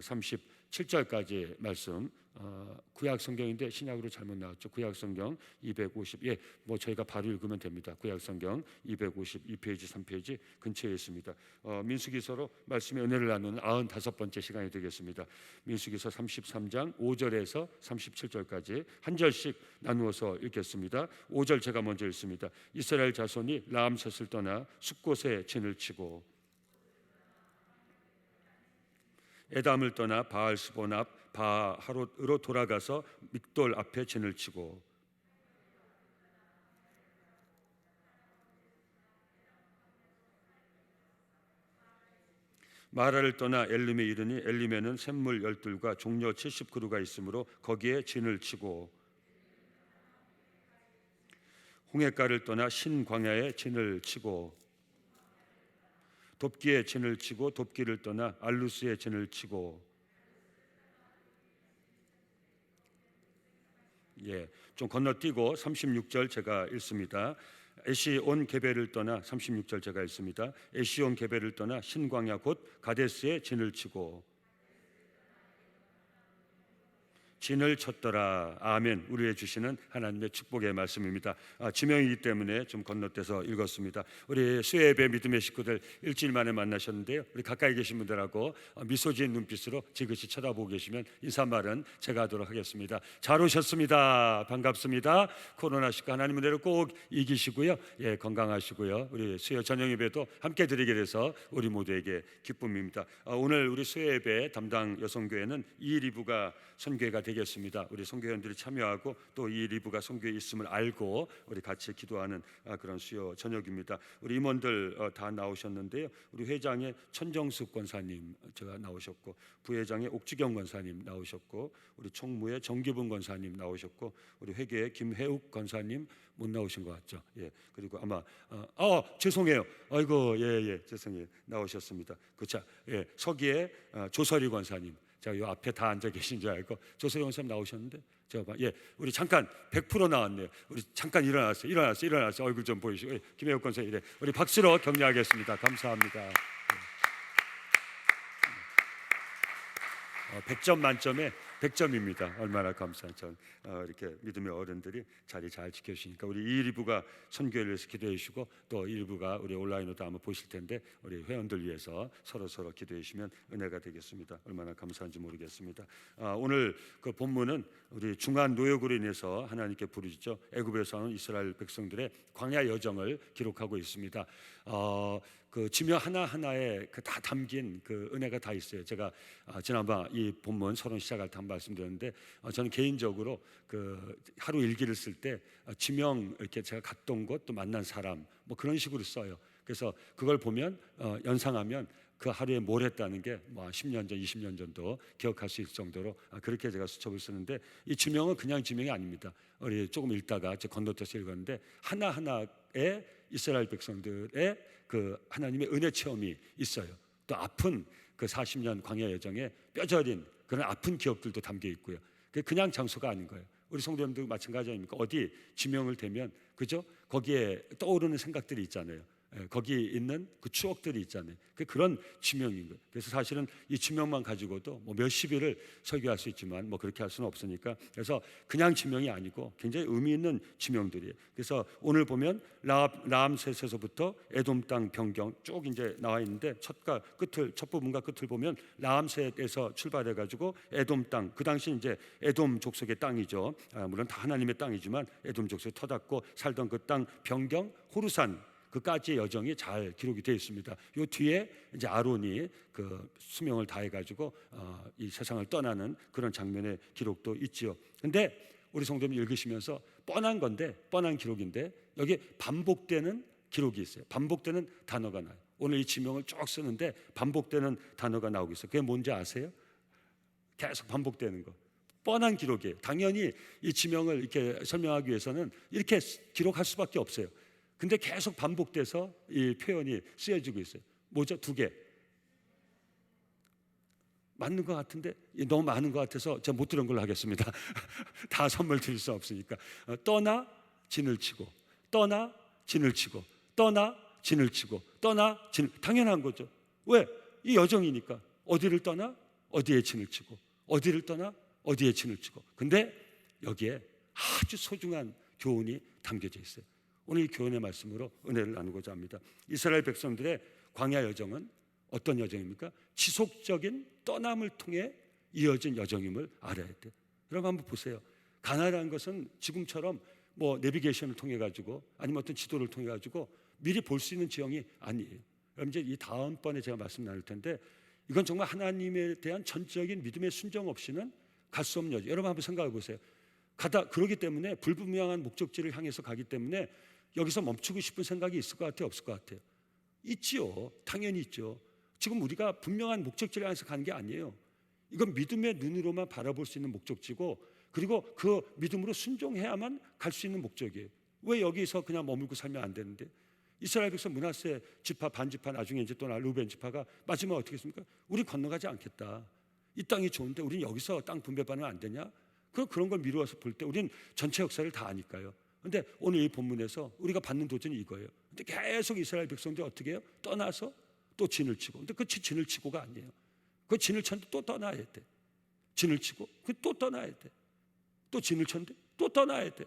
37절까지 말씀, 구약 성경인데 신약으로 잘못 나왔죠. 구약 성경 250, 뭐 저희가 바로 읽으면 됩니다. 구약 성경 252페이지 3페이지 근처에 있습니다. 민수기서로 말씀의 은혜를 나누는 95번째 시간이 되겠습니다. 민수기서 33장 5절에서 37절까지 한 절씩 나누어서 읽겠습니다. 5절 제가 먼저 읽습니다. 이스라엘 자손이 라암셋을 떠나 숫곳에 진을 치고 에담을 떠나 바알스본 앞 바하롯으로 돌아가서 믹돌 앞에 진을 치고 마라를 떠나 엘림에 이르니 엘림에는 샘물 12과 종려 70그루가 있으므로 거기에 진을 치고 홍해가를 떠나 신광야에 진을 치고 돕기에 진을 치고 돕기를 떠나 알루스에 진을 치고 좀 건너뛰고 36절 제가 읽습니다. 에시온 게베를 떠나 36절 제가 읽습니다. 에시온 게베를 떠나 신광야 곧 가데스에 진을 치고 진을 쳤더라. 아멘. 우리의 주시는 하나님의 축복의 말씀입니다. 지명이기 때문에 좀 건너뛰어서 읽었습니다. 우리 수혜예배 믿음의 식구들 일주일 만에 만나셨는데요. 우리 가까이 계신 분들하고 미소 지은 눈빛으로 지그시 쳐다보고 계시면 인사말은 제가 하도록 하겠습니다. 잘 오셨습니다. 반갑습니다. 코로나19 하나님 은혜로 꼭 이기시고요. 건강하시고요. 우리 수요 저녁 예배도 함께 드리게 돼서 우리 모두에게 기쁨입니다. 오늘 우리 수혜예배 담당 여성교회는 2일 2부가 선교회가 되겠습니다. 우리 선교회원들이 참여하고 또 이 리브가 선교에 있음을 알고 우리 같이 기도하는 그런 수요 저녁입니다. 우리 임원들 다 나오셨는데요. 우리 회장의 천정숙 권사님 제가 나오셨고, 부회장의 옥주경 권사님 나오셨고, 우리 총무의 정기분 권사님 나오셨고, 우리 회계의 김혜욱 권사님 못 나오신 것 같죠? 그리고 아마 죄송해요. 아이고 죄송해요. 나오셨습니다. 그렇죠? 서기의 조설희 권사님. 제가 요 앞에 다 앉아 계신 줄 알고 조세영 원사님 나오셨는데 제가 우리 잠깐 100% 나왔네요. 우리 잠깐 일어났어요. 얼굴 좀 보이시고 김혜욱 권사님 우리 박수로 격려하겠습니다. 감사합니다. 100점 만점에 100점입니다. 얼마나 감사한 이렇게 믿음의 어른들이 자리 잘 지켜주시니까 우리 이 1부가 선교를 위해서 기도해 주시고 또 1부가 우리 온라인으로도 아마 보실 텐데 우리 회원들 위해서 서로 기도해 주시면 은혜가 되겠습니다. 얼마나 감사한지 모르겠습니다. 오늘 그 본문은 우리 중한 노역으로 인해서 하나님께 부르짖죠. 애굽에서 나온 이스라엘 백성들의 광야 여정을 기록하고 있습니다. 그 지명 하나하나에 다 담긴 그 은혜가 다 있어요. 제가 지난번 이 본문 서론 시작할 때 한 말씀드렸는데 저는 개인적으로 그 하루 일기를 쓸 때 지명 이렇게 제가 갔던 곳 또 만난 사람 뭐 그런 식으로 써요. 그래서 그걸 보면 연상하면 그 하루에 뭘 했다는 게 뭐 10년 전, 20년 전도 기억할 수 있을 정도로 그렇게 제가 수첩을 쓰는데 이 지명은 그냥 지명이 아닙니다. 우리 조금 읽다가 건너뛰어서 읽었는데 하나하나의 이스라엘 백성들의 그 하나님의 은혜 체험이 있어요. 또 아픈 그 40년 광야 여정에 뼈저린 그런 아픈 기억들도 담겨 있고요. 그냥 장소가 아닌 거예요. 우리 성도님도 마찬가지 아닙니까? 어디 지명을 대면 그죠? 거기에 떠오르는 생각들이 있잖아요. 거기 있는 그 추억들이 있잖아요. 그런 지명인 거예요. 그래서 사실은 이 지명만 가지고도 뭐 몇십 일을 설교할 수 있지만 뭐 그렇게 할 수는 없으니까 그래서 그냥 지명이 아니고 굉장히 의미 있는 지명들이에요. 그래서 오늘 보면 라암셋에서부터 에돔 땅 변경 쭉 이제 나와 있는데 첫 부분과 끝을 보면 라암셋에서 출발해 가지고 에돔 땅, 그 당시 이제 에돔 족속의 땅이죠. 물론 다 하나님의 땅이지만 에돔 족속이 터닫고 살던 그 땅 변경 호르산 그까지의 여정이 잘 기록이 되어 있습니다. 요 뒤에 이제 아론이 그 수명을 다해 가지고 이 세상을 떠나는 그런 장면의 기록도 있지요. 근데 우리 성도님 읽으시면서 뻔한 기록인데 여기 반복되는 기록이 있어요. 반복되는 단어가 나요. 오늘 이 지명을 쭉 쓰는데 반복되는 단어가 나오고 있어요. 그게 뭔지 아세요? 계속 반복되는 거. 뻔한 기록이에요. 당연히 이 지명을 이렇게 설명하기 위해서는 이렇게 기록할 수밖에 없어요. 근데 계속 반복돼서 이 표현이 쓰여지고 있어요. 뭐죠? 2개. 맞는 것 같은데 너무 많은 것 같아서 제가 못 들은 걸로 하겠습니다. 다 선물 드릴 수 없으니까. 떠나 진을 치고, 떠나 진을 치고, 떠나 진을 치고, 떠나 진. 당연한 거죠. 왜? 이 여정이니까. 어디를 떠나? 어디에 진을 치고, 어디를 떠나 어디에 진을 치고. 근데 여기에 아주 소중한 교훈이 담겨져 있어요. 오늘 이 교훈의 말씀으로 은혜를 나누고자 합니다. 이스라엘 백성들의 광야 여정은 어떤 여정입니까? 지속적인 떠남을 통해 이어진 여정임을 알아야 돼요. 여러분 한번 보세요. 가나안이라는 것은 지금처럼 뭐 내비게이션을 통해 가지고 아니면 어떤 지도를 통해 가지고 미리 볼 수 있는 지형이 아니에요. 여러분 이제 이 다음번에 제가 말씀 나눌 텐데 이건 정말 하나님에 대한 전적인 믿음의 순종 없이는 갈 수 없는 여정. 여러분 한번 생각해 보세요. 그러기 때문에 불분명한 목적지를 향해서 가기 때문에 여기서 멈추고 싶은 생각이 있을 것 같아요, 없을 것 같아요? 있지요. 당연히 있죠. 지금 우리가 분명한 목적지를 향해서 가는 게 아니에요. 이건 믿음의 눈으로만 바라볼 수 있는 목적지고, 그리고 그 믿음으로 순종해야만 갈 수 있는 목적이에요. 왜 여기서 그냥 머물고 살면 안 되는데? 이스라엘 백성 므낫세 지파 반지파 나중에 이제 또 루벤 지파가 마지막 어떻게 했습니까? 우리 건너가지 않겠다. 이 땅이 좋은데 우리는 여기서 땅 분배받으면 안 되냐? 그런 걸 미루어서 볼 때 우리는 전체 역사를 다 아니까요. 근데 오늘 이 본문에서 우리가 받는 도전이 이거예요. 근데 계속 이스라엘 백성들이 어떻게 해요? 떠나서 또 진을 치고. 근데 그 진을 치고가 아니에요. 그 진을 쳤는데 또 떠나야 돼. 진을 치고 그 또 떠나야 돼. 또 진을 쳤는데 또 떠나야 돼.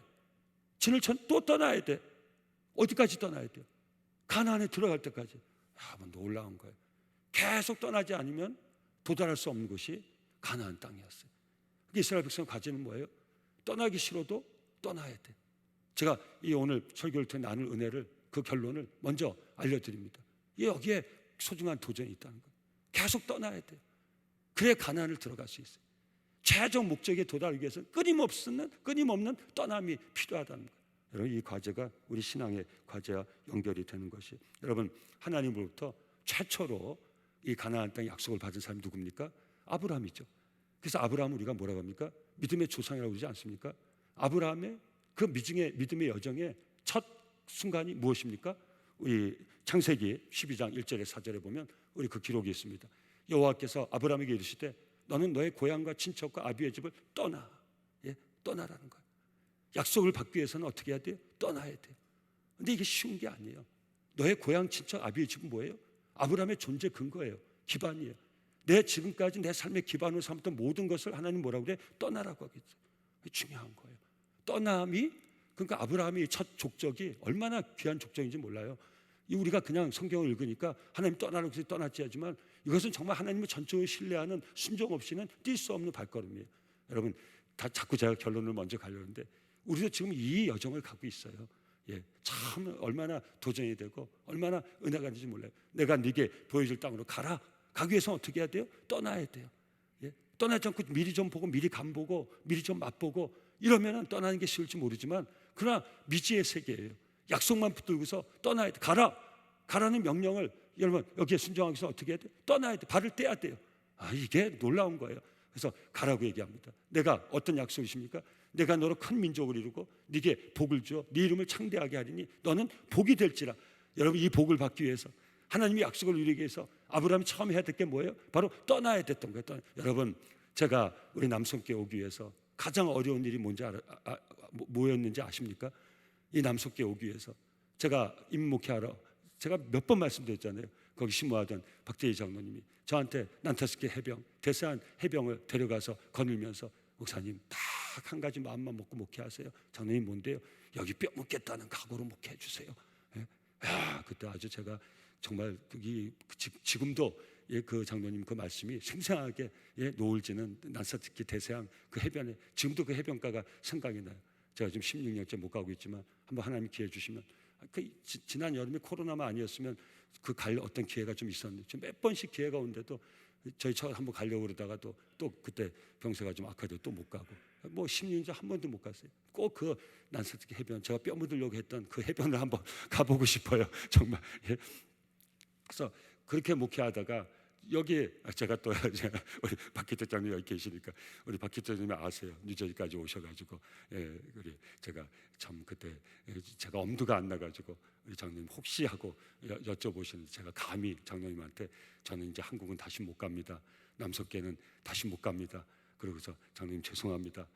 진을 쳤는데 또 떠나야 돼. 어디까지 떠나야 돼요? 가나안에 들어갈 때까지. 뭐 놀라운 거예요. 계속 떠나지 않으면 도달할 수 없는 곳이 가나안 땅이었어요. 이스라엘 백성 과제는 뭐예요? 떠나기 싫어도 떠나야 돼. 제가 이 오늘 설교를 통해 나눌 은혜를, 그 결론을 먼저 알려드립니다. 여기에 소중한 도전이 있다는 거예요. 계속 떠나야 돼요. 그래야 가나안을 들어갈 수 있어요. 최종 목적에 도달하기 위해서는 끊임없는 떠남이 필요하다는 거예요. 여러분 이 과제가 우리 신앙의 과제와 연결이 되는 것이, 여러분 하나님으로부터 최초로 이 가나안 땅 약속을 받은 사람이 누굽니까? 아브라함이죠. 그래서 아브라함을 우리가 뭐라고 합니까? 믿음의 조상이라고 그러지 않습니까? 아브라함의 그 믿음의 여정의 첫 순간이 무엇입니까? 우리 창세기 12장 1절에 4절에 보면 우리 그 기록이 있습니다. 여호와께서 아브라함에게 이르시되 너는 너의 고향과 친척과 아비의 집을 떠나. 떠나라는 거예요. 약속을 받기 위해서는 어떻게 해야 돼요? 떠나야 돼요. 근데 이게 쉬운 게 아니에요. 너의 고향 친척 아비의 집은 뭐예요? 아브라함의 존재 근거예요. 기반이에요. 내 지금까지 내 삶의 기반으로 삼았던 모든 것을 하나님 뭐라고 그래? 떠나라고 하겠죠. 중요한 거예요. 떠남이, 그러니까 아브라함의 첫 족적이 얼마나 귀한 족적인지 몰라요. 우리가 그냥 성경을 읽으니까 하나님 떠나라고 해서 떠났지 하지만 이것은 정말 하나님을 전적으로 신뢰하는 순종 없이는 뛸 수 없는 발걸음이에요. 여러분 자꾸 제가 결론을 먼저 가려는데 우리도 지금 이 여정을 가고 있어요. 참 얼마나 도전이 되고 얼마나 은혜가 되는지 몰라요. 내가 네게 보여줄 땅으로 가라. 가기 위해서 어떻게 해야 돼요? 떠나야 돼요. 떠나지 않고 미리 좀 보고 미리 간보고 미리 좀 맛보고 이러면 떠나는 게 쉬울지 모르지만, 그러나 미지의 세계예요. 약속만 붙들고서 떠나야 돼. 가라는 명령을 여러분 여기에 순종하기 위해서 어떻게 해야 돼요? 떠나야 돼. 발을 떼야 돼요. 이게 놀라운 거예요. 그래서 가라고 얘기합니다. 내가 어떤 약속이십니까? 내가 너로 큰 민족을 이루고 네게 복을 주어 네 이름을 창대하게 하리니 너는 복이 될지라. 여러분 이 복을 받기 위해서, 하나님이 약속을 이루기 위해서 아브라함이 처음 해야 될 게 뭐예요? 바로 떠나야 됐던 거예요. 여러분 제가 우리 남성교회 오기 위해서 가장 어려운 일이 뭐였는지 아십니까? 이 남성교회 오기 위해서 제가 임목회하러 제가 몇 번 말씀드렸잖아요. 거기 심무하던 박재희 장로님이 저한테 난타스키 해병, 대서안 해병을 데려가서 거닐면서 목사님 딱 한 가지 마음만 먹고 목회하세요. 장로님 뭔데요? 여기 뼈 묻겠다는 각오로 목회해 주세요. 그때 아주 제가 정말 지금도 그 장로님 그 말씀이 생생하게 노을지는 난타스키 대서안 그 해변에 지금도 그 해변가가 생각이 나요. 제가 지금 16년째 못 가고 있지만 한번 하나님 기회 주시면, 지난 여름에 코로나만 아니었으면 그 갈 어떤 기회가 좀 있었는데 지금 몇 번씩 기회가 오는데도 저희 처음 한번 가려고 그러다가도 또 그때 병세가 좀 악화돼서 또 못 가고, 뭐 10년째 한 번도 못 갔어요. 꼭 그 난타스키 해변, 제가 뼈 묻으려고 했던 그 해변을 한번 가보고 싶어요. 정말. 그래서 그렇게 목회하다가 여기 제가 또 우리 박희태 장님 여기 계시니까 우리 박희태 장님이 아세요. 뉴저지까지 오셔가지고 우리 제가 참 그때 제가 엄두가 안 나가지고 우리 장로님 혹시 하고 여쭤보시는데 제가 감히 장로님한테 저는 이제 한국은 다시 못 갑니다. 남석계는 다시 못 갑니다. 그러고서 장로님 죄송합니다.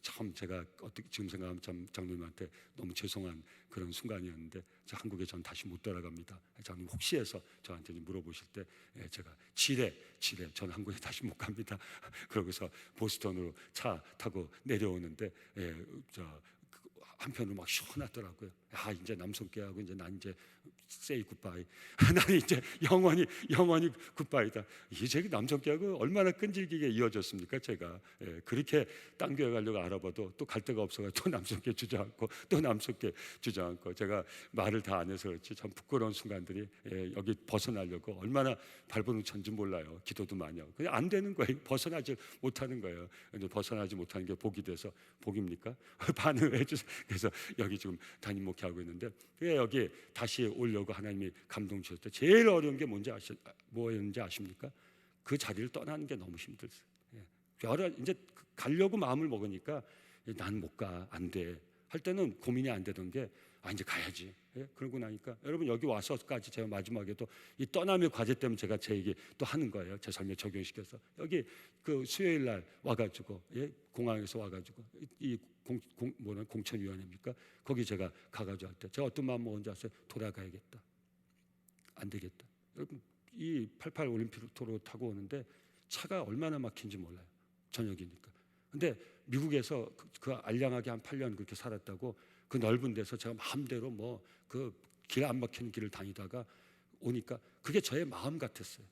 참 제가 어떻게 지금 생각하면 참 장로님한테 너무 죄송한 그런 순간이었는데 한국에 전 다시 못 돌아갑니다. 장로님 혹시 해서 저한테 물어보실 때 제가 지뢰 전 한국에 다시 못 갑니다. 그러고서 보스턴으로 차 타고 내려오는데 한편으로 막 시원하더라고요. 이제 남성계하고 이제 난 이제 say goodbye. 나는 이제 영원히 굿바이다. 이제 남성계하고 얼마나 끈질기게 이어졌습니까? 제가 그렇게 딴 교회 가려고 알아봐도 또 갈 데가 없어서 또 남성계 주저앉고 또 남성계 주저앉고 제가 말을 다 안 해서 그렇지 참 부끄러운 순간들이 여기 벗어나려고 얼마나 발버둥 쳤는지 몰라요. 기도도 많이 하고 그냥 안 되는 거예요. 벗어나지 못하는 거예요. 근데 벗어나지 못하는 게 복이 돼서 복입니까? 반응해 주세요. 그래서 여기 지금 담임 목회하고 있는데 여기 다시 오려고 하나님이 감동 주셨을 때 제일 어려운 게 뭐였는지 아십니까? 그 자리를 떠나는 게 너무 힘들어요. 이제 가려고 마음을 먹으니까 난 못 가, 안 돼. 할 때는 고민이 안 되던 게 이제 가야지. 그러고 나니까 여러분 여기 와서까지 제가 마지막에도 이 떠남의 과제 때문에 제가 제 얘기 또 하는 거예요. 제 삶에 적용시켜서 여기 그 수요일 날 와가지고 공항에서 와가지고 이 공천위원회입니까? 거기 제가 가가지고 할 때 제가 어떤 마음 먹은지 아세요? 돌아가야겠다. 안 되겠다. 여러분 이 88 올림픽 도로 타고 오는데 차가 얼마나 막힌지 몰라요. 저녁이니까. 근데 미국에서 그 알량하게 한 8년 그렇게 살았다고 그 넓은 데서 제가 마음대로 뭐 그 길 안 막히는 길을 다니다가 오니까 그게 저의 마음 같았어요.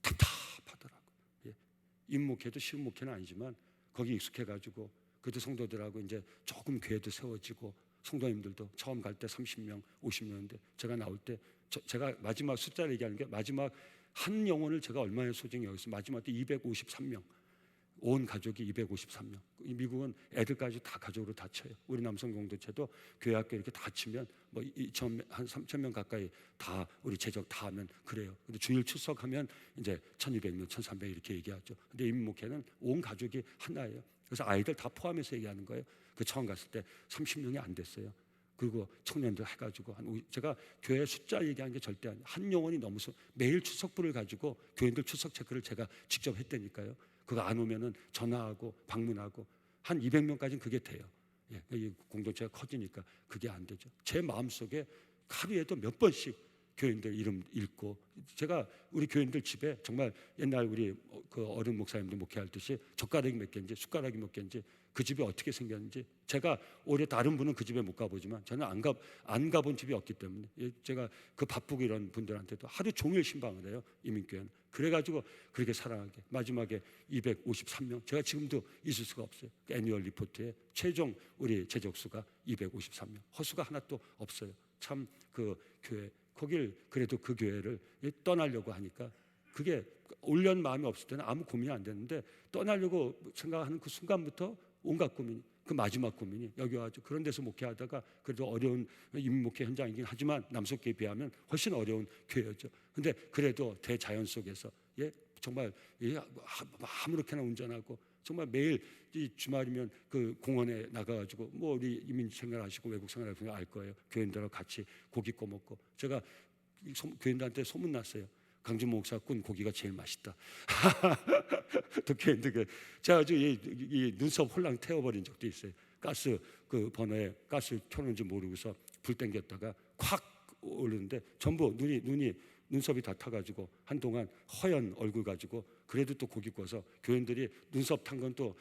답답하더라고요. 입목회도 쉬운 목회는 아니지만 거기 익숙해가지고 그래도 성도들하고 이제 조금 교회도 세워지고 성도님들도 처음 갈 때 30명, 50명인데 제가 나올 때 제가 마지막 숫자를 얘기하는 게 마지막 한 영혼을 제가 얼마나 소중히 여기서 마지막 때 253명. 온 가족이 253명. 미국은 애들까지 다 가족으로 다 쳐요. 우리 남성 공동체도 교회 학교 이렇게 다 치면 뭐 2천 한 3,000명 가까이 다 우리 제적 다 하면 그래요. 근데 주일 출석하면 이제 1,200명, 1,300 이렇게 얘기하죠. 근데 임목회는 온 가족이 하나예요. 그래서 아이들 다 포함해서 얘기하는 거예요. 그 처음 갔을 때 30명이 안 됐어요. 그리고 청년들 해가지고 제가 교회 숫자 얘기한 게 절대 아니에요. 한 영혼이 넘어서 매일 추석부를 가지고 교인들 추석 체크를 제가 직접 했다니까요. 그거 안 오면은 전화하고 방문하고 한 200명까지는 그게 돼요. 이 공동체가 커지니까 그게 안 되죠. 제 마음속에 하루에도 몇 번씩 교인들 이름 읽고 제가 우리 교인들 집에 정말 옛날 우리 그 어른 목사님들 목회할 듯이 젓가락이 몇 개인지 숟가락이 몇 개인지 그 집이 어떻게 생겼는지 제가 올해 다른 분은 그 집에 못 가보지만 저는 안 가본 집이 없기 때문에 제가 그 바쁘고 이런 분들한테도 하루 종일 신방을 해요. 이민교회는. 그래가지고 그렇게 사랑하게 마지막에 253명 제가 지금도 잊을 수가 없어요. 애니얼 리포트에 최종 우리 제적수가 253명 허수가 하나도 없어요. 참 그 교회 거길 그래도 그 교회를 떠나려고 하니까 그게 올려는 마음이 없을 때는 아무 고민이 안 되는데 떠나려고 생각하는 그 순간부터 온갖 고민이 그 마지막 고민이 여기 와서 그런 데서 목회하다가 그래도 어려운 임목회 현장이긴 하지만 남석교에 비하면 훨씬 어려운 교회였죠. 근데 그래도 대자연 속에서 정말 아무렇게나 운전하고 정말 매일 이 주말이면 그 공원에 나가가지고 뭐 우리 이민 생활하시고 외국 생활하시고 알 거예요. 교인들하고 같이 고기 구워 먹고 제가 교인들한테 소문났어요. 강준모 목사 꾼 고기가 제일 맛있다. 또 교인들 제가 아주 이 눈썹 홀랑 태워버린 적도 있어요. 가스 그 버너에 가스 켜놓은지 모르고서 불 땡겼다가 확 오르는데 전부 눈썹이 다 타가지고 한동안 허연 얼굴 가지고 그래도 또 고기 구워서 교인들이 눈썹 탄 건 또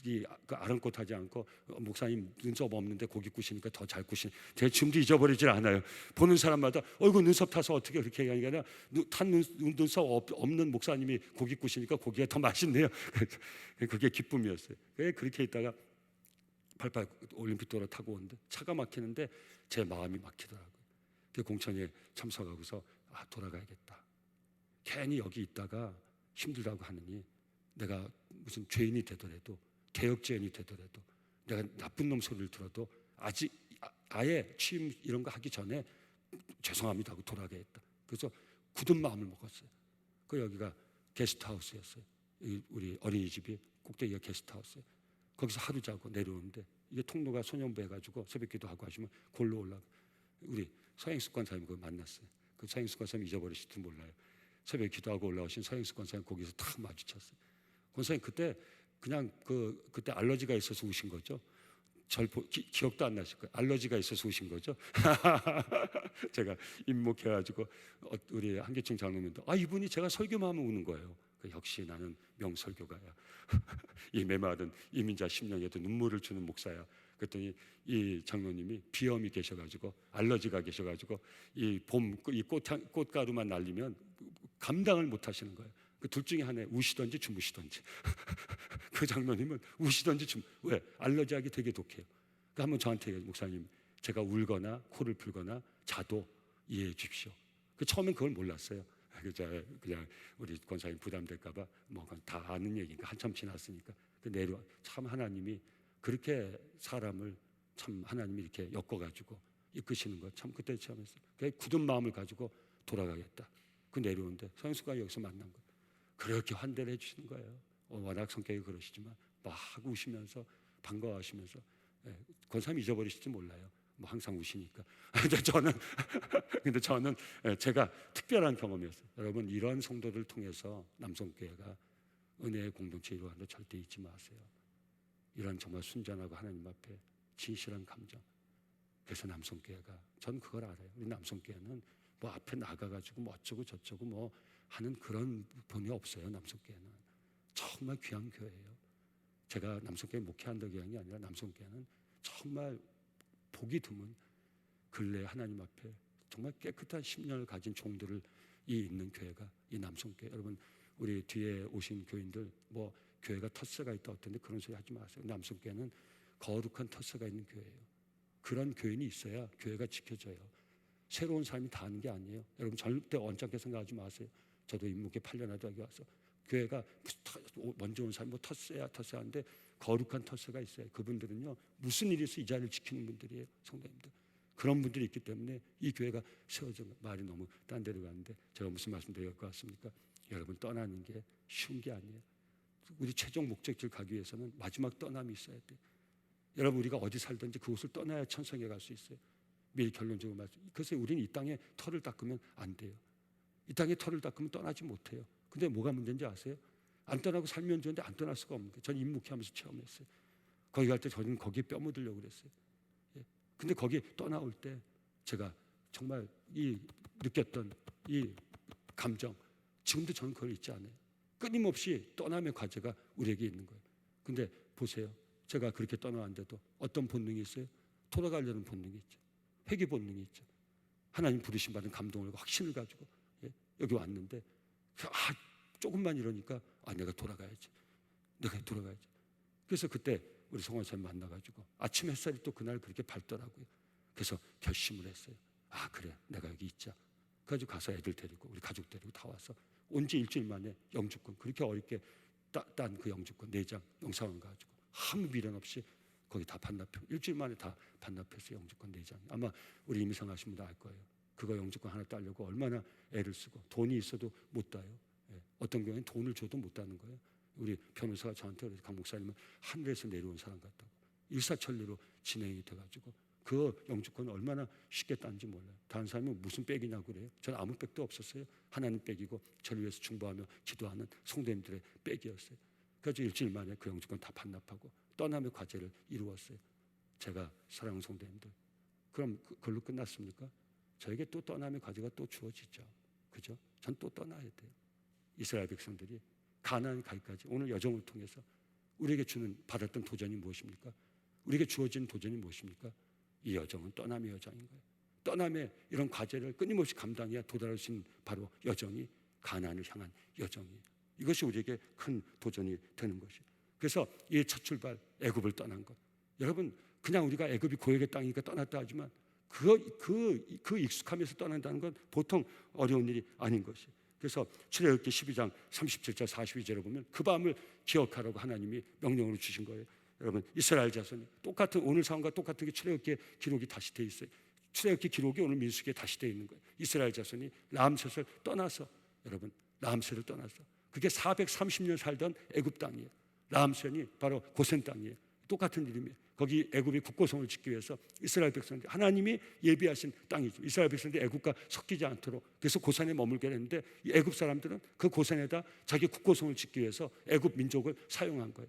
그 아랑곳하지 않고 목사님 눈썹 없는데 고기 구시니까 더 잘 구시네. 제가 지금도 잊어버리질 않아요. 보는 사람마다 어이구 눈썹 타서 어떻게 그렇게 얘기하는 게 아니라 탄 눈썹 없는 목사님이 고기 구시니까 고기가 더 맛있네요. 그게 기쁨이었어요. 그렇게 있다가 88 올림픽 도로 타고 오는데 차가 막히는데 제 마음이 막히더라고요. 그 공천에 참석하고서 돌아가야겠다. 괜히 여기 있다가 힘들다고 하느니 내가 무슨 죄인이 되더라도 개혁죄인이 되더라도 내가 나쁜 놈 소리를 들어도 아직 아예 취임 이런 거 하기 전에 죄송합니다 하고 돌아가야겠다. 그래서 굳은 마음을 먹었어요. 그 여기가 게스트하우스였어요. 우리 어린이집이 꼭대기가 게스트하우스예요. 거기서 하루 자고 내려오는데 이게 통로가 소년부 해가지고 새벽기도 하고 하시면 골로 올라가. 우리 서행숙 권사님 그거 만났어요. 그 서행숙 권사님 잊어버리실지 몰라요. 새벽 기도하고 올라오신 서행숙 권사님 거기서 탁 마주쳤어요. 권사님 그때 그냥 그때 알러지가 있어서 우신 거죠. 기억도 안 나실 거예요. 알러지가 있어서 우신 거죠. 제가 입목해가지고 우리 한계충 장로님도 이분이 제가 설교만 하면 우는 거예요. 역시 나는 명설교가야. 이 메마른 이민자 심령에도 눈물을 주는 목사야. 그랬더니 이 장로님이 비염이 계셔가지고 알러지가 계셔가지고 이 꽃가루만 날리면 감당을 못 하시는 거예요. 그 둘 중에 하나에 우시던지 주무시던지. 그 장로님은 우시던지 왜? 알러지약이 되게 독해요. 그러니까 한번 저한테 목사님, 제가 울거나 코를 풀거나 자도 이해해 주십시오. 처음엔 그걸 몰랐어요. 그냥 우리 권사님 부담될까봐 뭐 다 아는 얘기니까 한참 지났으니까 참 하나님이 그렇게 사람을 참 하나님이 이렇게 엮어가지고 이끄시는 거 참 그때 처음 했어요. 굳은 마음을 가지고 돌아가겠다. 내려오는데 성수가 여기서 만난 거예요. 그렇게 환대를 해주시는 거예요. 워낙 성격이 그러시지만 막 우시면서 반가워하시면서 권사님 잊어버리실지 몰라요. 뭐 항상 우시니까. 근데 저는 제가 특별한 경험이었어요. 여러분 이런 성도들 통해서 남성교회가 은혜의 공동체 이루어가는 거 절대 잊지 마세요. 이런 정말 순전하고 하나님 앞에 진실한 감정. 그래서 남성교회가 전 그걸 알아요. 우리 남성교회는 뭐 앞에 나가가지고 뭐 어쩌고 저쩌고 뭐 하는 그런 본이 없어요. 남성교회는 정말 귀한 교회예요. 제가 남성교회 목회한다고 하는 게 아니라 남성교회는 정말 보기 드문 근래 하나님 앞에 정말 깨끗한 심령을 가진 종들을 있는 교회가 이 남성교회. 여러분 우리 뒤에 오신 교인들 뭐 교회가 텃세가 있다 어떤데 그런 소리 하지 마세요. 남성교회는 거룩한 텃세가 있는 교회예요. 그런 교인이 있어야 교회가 지켜져요. 새로운 삶이 다 하는 게 아니에요. 여러분 절대 언짢게 생각하지 마세요. 저도 임묵에 8년 하다 여기 와서 교회가 먼저 온 사람이 뭐 텃세한데 거룩한 텃세가 있어요. 그분들은요 무슨 일이 있어 이 자리를 지키는 분들이에요. 성도님들 그런 분들이 있기 때문에 이 교회가 세워져. 말이 너무 딴 데로 가는데 제가 무슨 말씀 드릴 것 같습니까? 여러분 떠나는 게 쉬운 게 아니에요. 우리 최종 목적지를 가기 위해서는 마지막 떠남이 있어야 돼요. 여러분 우리가 어디 살든지 그곳을 떠나야 천성에 갈 수 있어요. 미리 결론적으로 말씀. 그래서 우리는 이 땅에 털을 닦으면 안 돼요. 이 땅에 털을 닦으면 떠나지 못해요. 근데 뭐가 문제인지 아세요? 안 떠나고 살면 좋은데 안 떠날 수가 없는 거예요. 전 임묵회하면서 체험했어요. 거기 갈 때 저는 거기에 뼈 묻으려고 그랬어요. 근데 거기 떠나올 때 제가 정말 느꼈던 이 감정 지금도 저는 그걸 잊지 않아요. 끊임없이 떠남의 과제가 우리에게 있는 거예요. 근데 보세요. 제가 그렇게 떠나왔는데도 어떤 본능이 있어요? 돌아가려는 본능이 있죠. 회개 본능이 있죠. 하나님 부르심 받은 감동을 확신을 가지고 여기 왔는데 조금만 이러니까 내가 돌아가야지. 그래서 그때 우리 성원사님 만나가지고 아침 햇살이 또 그날 그렇게 밝더라고요. 그래서 결심을 했어요. 그래 내가 여기 있자. 그래가지고 가서 애들 데리고 우리 가족 데리고 다 와서 온 지 일주일 만에 영주권 그렇게 어렵게 딴 그 영주권 4장 영상을 가지고 아무 미련 없이 거기 다 반납해. 일주일 만에 다 반납했어요. 영주권 4장. 아마 우리 임의상 하신 분도 알 거예요. 그거 영주권 하나 따려고 얼마나 애를 쓰고 돈이 있어도 못 따요. 어떤 경우에는 돈을 줘도 못 따는 거예요. 우리 변호사가 저한테 그래서 강 목사님은 하늘에서 내려온 사람 같다고 일사천리로 진행이 돼가지고 그 영주권을 얼마나 쉽게 딴지 몰라요. 다른 사람은 무슨 백이냐고 그래요. 저는 아무 백도 없었어요. 하나님 백이고 저를 위해서 중보하며 기도하는 성도님들의 백이었어요. 그래서 일주일 만에 그 영주권 다 반납하고 떠남의 과제를 이루었어요. 제가 사랑하는 성도님들 그럼 그걸로 끝났습니까? 저에게 또 떠남의 과제가 또 주어지죠. 그죠? 전 또 떠나야 돼요. 이스라엘 백성들이 가나안 가기까지 오늘 여정을 통해서 우리에게 받았던 도전이 무엇입니까? 우리에게 주어진 도전이 무엇입니까? 이 여정은 떠남의 여정인 거예요. 떠남의 이런 과제를 끊임없이 감당해야 도달할 수 있는 바로 여정이 가나안을 향한 여정이에요. 이것이 우리에게 큰 도전이 되는 것이에요. 그래서 이 첫 출발 애굽을 떠난 것. 여러분 그냥 우리가 애굽이 고역의 땅이니까 떠났다 하지만 그 익숙함에서 떠난다는 건 보통 어려운 일이 아닌 것이에요. 그래서 출애굽기 12장 37절 42절에 보면 그 밤을 기억하라고 하나님이 명령으로 주신 거예요. 여러분 이스라엘 자손이 똑같은 오늘 상황과 똑같은 게 출애굽기 기록이 다시 돼 있어요. 출애굽기 기록이 오늘 민수기에 다시 돼 있는 거예요. 이스라엘 자손이 라암셋을 떠나서 여러분 라암셋을 떠나서 그게 430년 살던 애굽 땅이에요. 라암셋이 바로 고센 땅이에요. 똑같은 이름이에요. 거기 애굽이 국고성을 짓기 위해서 이스라엘 백성들 하나님이 예비하신 땅이죠. 이스라엘 백성들이 애굽과 섞이지 않도록 그래서 고산에 머물게 했는데 이 애굽 사람들은 그 고산에다 자기 국고성을 짓기 위해서 애굽 민족을 사용한 거예요.